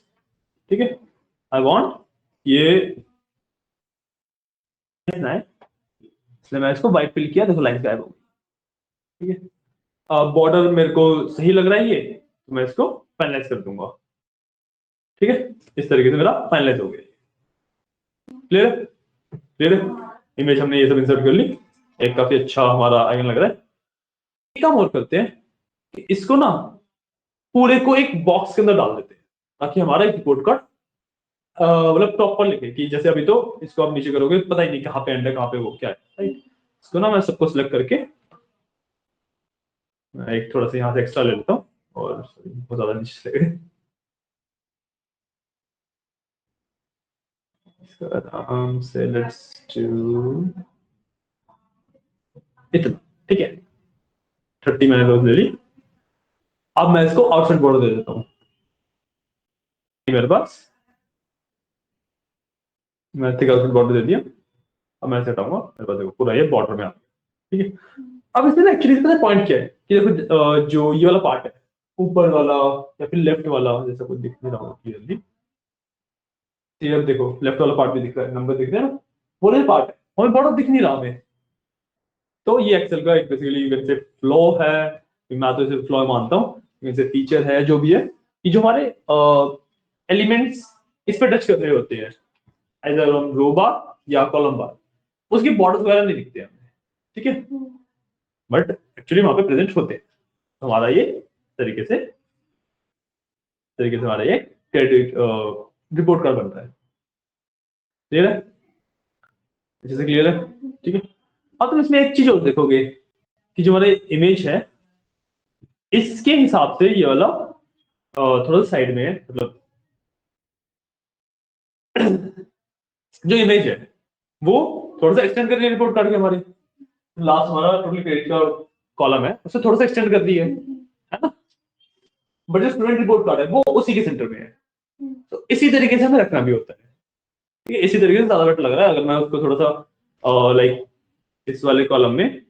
ठीक है, आई वांट ये ना है, इसलिए मैं इसको व्हाइट फिल किया, देखो लाइन गायब हो गई। ठीक है, बॉर्डर मेरे को सही लग रहा है ये, तो मैं इसको फाइनलाइज कर दूंगा। ठीक है, इस तरीके से मेरा फाइनलाइज हो गया। क्लियर है? क्लियर है? इमेज हमने ये सब इंसर्ट कर ली, एक काफी अच्छा हमारा आइकन लग रहा है। एक काम और करते हैं कि इसको ना पूरे को एक बॉक्स के अंदर डाल देते हैं, ताकि हमारा एक रिपोर्ट कार्ड मतलब प्रॉपर लिखे, कि जैसे अभी तो इसको आप नीचे करोगे पता ही नहीं कहाँ पे एंड है, कहाँ पे वो क्या है, राइट। इसको ना मैं सबको सिलेक्ट करके मैं एक थोड़ा सा यहाँ से एक्स्ट्रा ले लेता हूँ, और बहुत ज्यादा नीचे चले गए, इसको आराम से लेट्स डू इतना। ठीक है, 30 मैंने रोज ले ली। अब मैं इसको आउटसाइड बॉर्डर दे देता हूँ मेरे पास, मैं ठीक आउटसाइड बॉर्डर दे दिया। अब मैं ऐसे हटाऊंगा, मेरे पास देखो पूरा ये बॉर्डर में आ गया। ठीक है, अब इसमें ना एक्चुअली पता है पॉइंट क्या है, कि देखो जो ये वाला पार्ट है ऊपर वाला या फिर लेफ्ट वाला, जैसा कुछ दिख नहीं रहा होगा क्लियरली, ये अब देखो लेफ्ट वाला पार्ट भी दिख रहा है, नंबर दिख रहे हैं ना, वो वाला पार्ट है, हमें बॉर्डर दिख नहीं रहा हमें। तो ये एक्सेल का एक बेसिकली वैसे फ्लो है, मैं तो इसे फ्लो मानता हूँ, वैसे फीचर है जो भी है, कि जो हमारे एलिमेंट्स इस पे टच कर रहे होते हैं, एजर हम रो बार या कॉलम बार, उसकी बॉर्डर्स वगैरह नहीं दिखते हमें। ठीक है, बट एक्चुअली वहां पे प्रेजेंट होते हैं, तो हमारा ये तरीके से हमारा ये क्रेडिट रिपोर्ट कार्ड बनता है। क्लियर है? अच्छे से क्लियर है? ठीक है, अब तुम इसमें एक चीज और देखोगे, कि जो हमारे इमेज है इसके हिसाब से ये वाला थोड़ा साइड में है, मतलब जो इमेज है वो थोड़ा सा एक्सटेंड कर रही है रिपोर्ट कार्ड के हमारे, लास्ट हमारा टोटल क्रेडिट का कॉलम है उसे थोड़ा सा एक्सटेंड कर दी है ना, बट जो स्टूडेंट रिपोर्ट कार्ड है वो उसी के सेंटर में है। तो इसी तरीके से हमें रखना भी होता है। ठीक है, इसी तरीके से ज्यादा बेटर लग रहा है, अगर मैं उसको थोड़ा सा लाइक इस वाले कॉलम में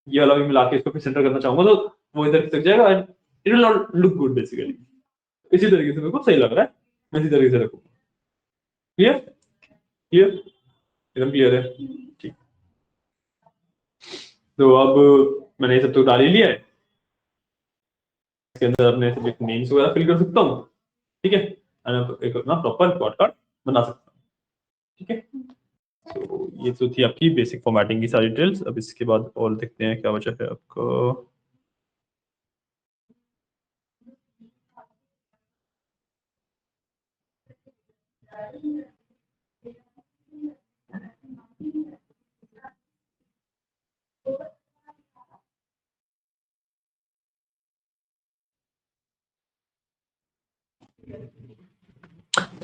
ये वाला भी मिला के इसको फिर सेंटर करना चाहूंगा, तो वो इधर तक जाएगा and it will not look good basically. इसी तरीके से मेरे को सही लग रहा है, मैं इसी तरीके से रखूंगा। क्लियर? क्लियर? एकदम क्लियर है। ठीक, तो अब मैंने ये सब तो डाल ही लिया है, इसके अंदर अपने सब्जेक्ट नेम्स वगैरह फिल कर सकता हूँ। ठीक है, एक अपना प्रॉपर रिपोर्ट कार्ड बना सकता हूँ, ठीक है। तो ये तो थी आपकी बेसिक फॉर्मेटिंग की सारी डिटेल्स। अब इसके बाद और देखते हैं क्या बचा है आपको।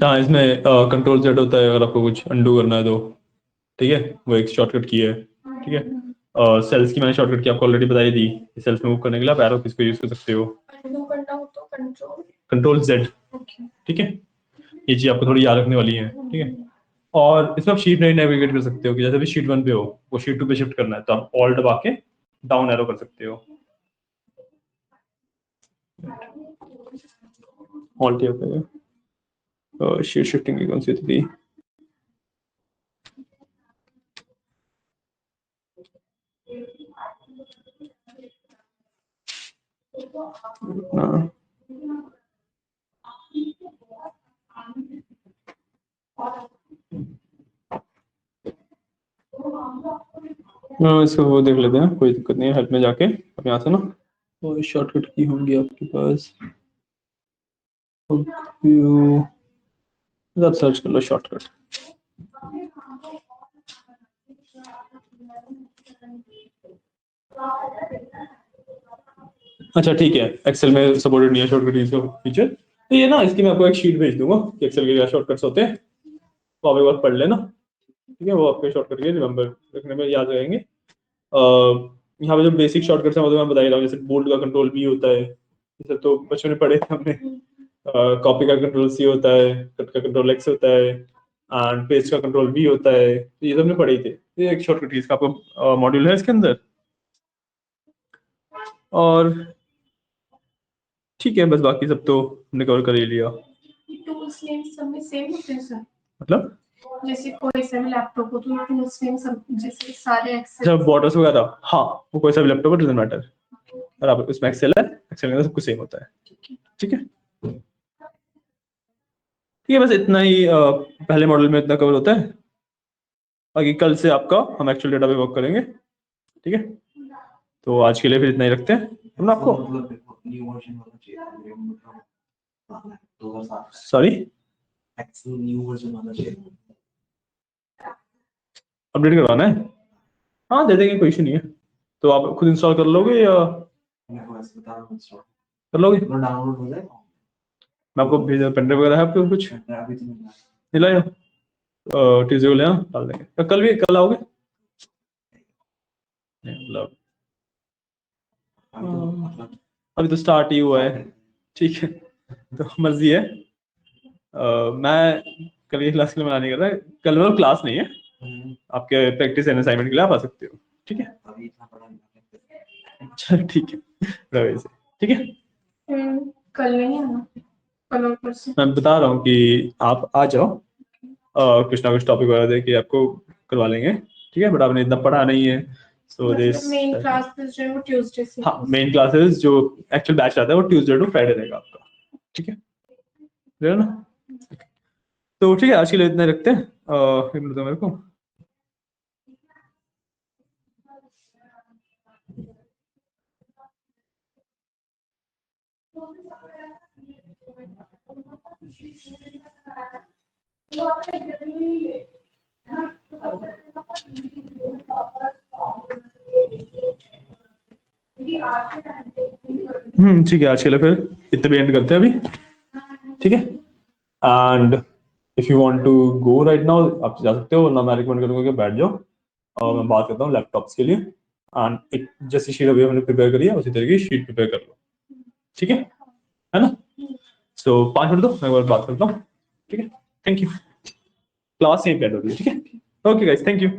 हाँ, इसमें कंट्रोल जेड होता है अगर आपको कुछ अंडू करना है तो, ठीक है, वो एक शॉर्टकट की है, ठीक है। सेल्स की मैंने शॉर्टकट की आपको ऑलरेडी बताई थी। सेल्स में मूव करने के लिए आप एरो किस को यूज कर सकते हो, undo करना हो तो कंट्रोल कंट्रोल जेड, ओके ठीक है। ये चीज आपको थोड़ी याद रखने वाली है, ठीक है। और इसमें आप शीट नहीं नेविगेट कर सकते हो कि जैसे भी शीट 1 पे हो वो शीट 2 पे शिफ्ट करना है तो आप ऑल्ट दबा के डाउन एरो कर सकते हो। ऑल्ट होता है। शीट शिफ्टिंग की कौन सी थी? हाँ, इसको वो देख लेते हैं, कोई दिक्कत नहीं है। हेल्प में जाके अब यहाँ से ना तो शॉर्टकट की होंगी आपके पास, आप सर्च कर लो शॉर्टकट। अच्छा ठीक है, एक्सेल में सपोर्टेड नहीं है शॉर्टकट कीज का फीचर, तो ये ना इसकी मैं आपको एक शीट भेज दूंगा कि एक्सेल के क्या शॉर्टकट्स होते हैं, तो आप एक बार पढ़ लेना, ठीक है। वो आपके शॉर्टकट के रिमेंबर रखने में याद रहेंगे। यहाँ पे जो बेसिक शॉर्टकट्स हैं वो तो मैं बता ही रहा हूँ, जैसे बोल्ड का कंट्रोल बी होता है, जैसे तो बच्चों ने पढ़े थे हमने। कॉपी का कंट्रोल सी होता है, कट का कंट्रोल एक्स होता है, एंड पेस्ट का कंट्रोल वी होता है, तो ये तो हमने पढ़े ही थे। ये एक शॉर्टकट कीज का आपको मॉड्यूल है इसके अंदर। और ठीक है, बस बाकी सब तो हमने कवर कर ही लिया। टूल्स नेम सब में सेम होते हैं सर? मतलब जैसे कोई सा भी लैपटॉप हो तो टूल्स नेम सब जैसे सारे एक्सेल जब बॉर्डर्स वगैरह, हाँ, वो कोई सा भी लैपटॉप डजंट मैटर, और आप उसमें एक्सेल है, एक्सेल में सब कुछ सेम होता है, ठीक है। ठीक है, बस इतना ही पहले मॉडल में इतना कवर होता है। बाकी कल से आपका हम एक्चुअल डेटा पे वर्क करेंगे, ठीक है। तो आज के लिए फिर इतना ही रखते हैं हम आपको। न्यू वर्जन वाला चाहिए, मतलब 2007 सॉरी, एक्सेल न्यू वर्जन वाला चाहिए। अपडेट करवाना है? हाँ, दे देंगे, कोई इशू नहीं है। तो आप खुद इंस्टॉल कर लोगे या मैं को ऐसे बता रहा हूँ इंस्टॉल कर लोगे? डाउनलोड हो जाएगा। मैं आपको भेज पेन ड्राइव वगैरह है आपके कुछ? अभी तो नहीं नहीं लाए हो? ट्यूजडे को ले आना, डाल देंगे। या कल भी, कल आओगे? नहीं, मतलब मतलब अभी तो स्टार्ट ही हुआ है, ठीक है, तो मर्जी है। मैं कल ये क्लास के लिए मना नहीं कर रहा, कल मतलब क्लास नहीं है, आपके प्रैक्टिस एंड असाइनमेंट के लिए आप आ सकते हो, ठीक है। अभी इतना पढ़ा नहीं। चल ठीक है, रवि से, ठीक है। कल नहीं आना, कल और परसों। मैं बता रहा हूँ कि आप आ जाओ, कुछ ना कुछ टॉपिक वगैरह दे के आपको करवा लेंगे, ठीक है। बट आपने इतना पढ़ा नहीं है, सो दिस मेन क्लासेस जो है वो ट्यूसडे से। हाँ, मेन क्लासेस जो एक्चुअल बैच रहता है वो ट्यूसडे टू फ्राइडे रहेगा आपका, ठीक है, क्लियर ना? तो ठीक है, आज के लिए इतना ही रखते हैं। एक मिनट दो मेरे को। ठीक है, आज के लिए फिर इतने भी एंड करते हैं अभी, ठीक है। And if you want to go right now आप जा सकते हो, वरना मैं रिकमेंड करूंगा कि बैठ जाओ और मैं बात करता हूँ लैपटॉप्स के लिए। एंड एक जैसी शीट अभी हमने प्रिपेयर करी है उसी तरीके की शीट प्रिपेयर कर लो, ठीक है ना? सो 5 मिनट दो, मैं एक बार बात करता हूँ, ठीक है। थैंक यू, क्लास यहीं पे एंड हो रही है, ठीक है। Okay guys, thank you.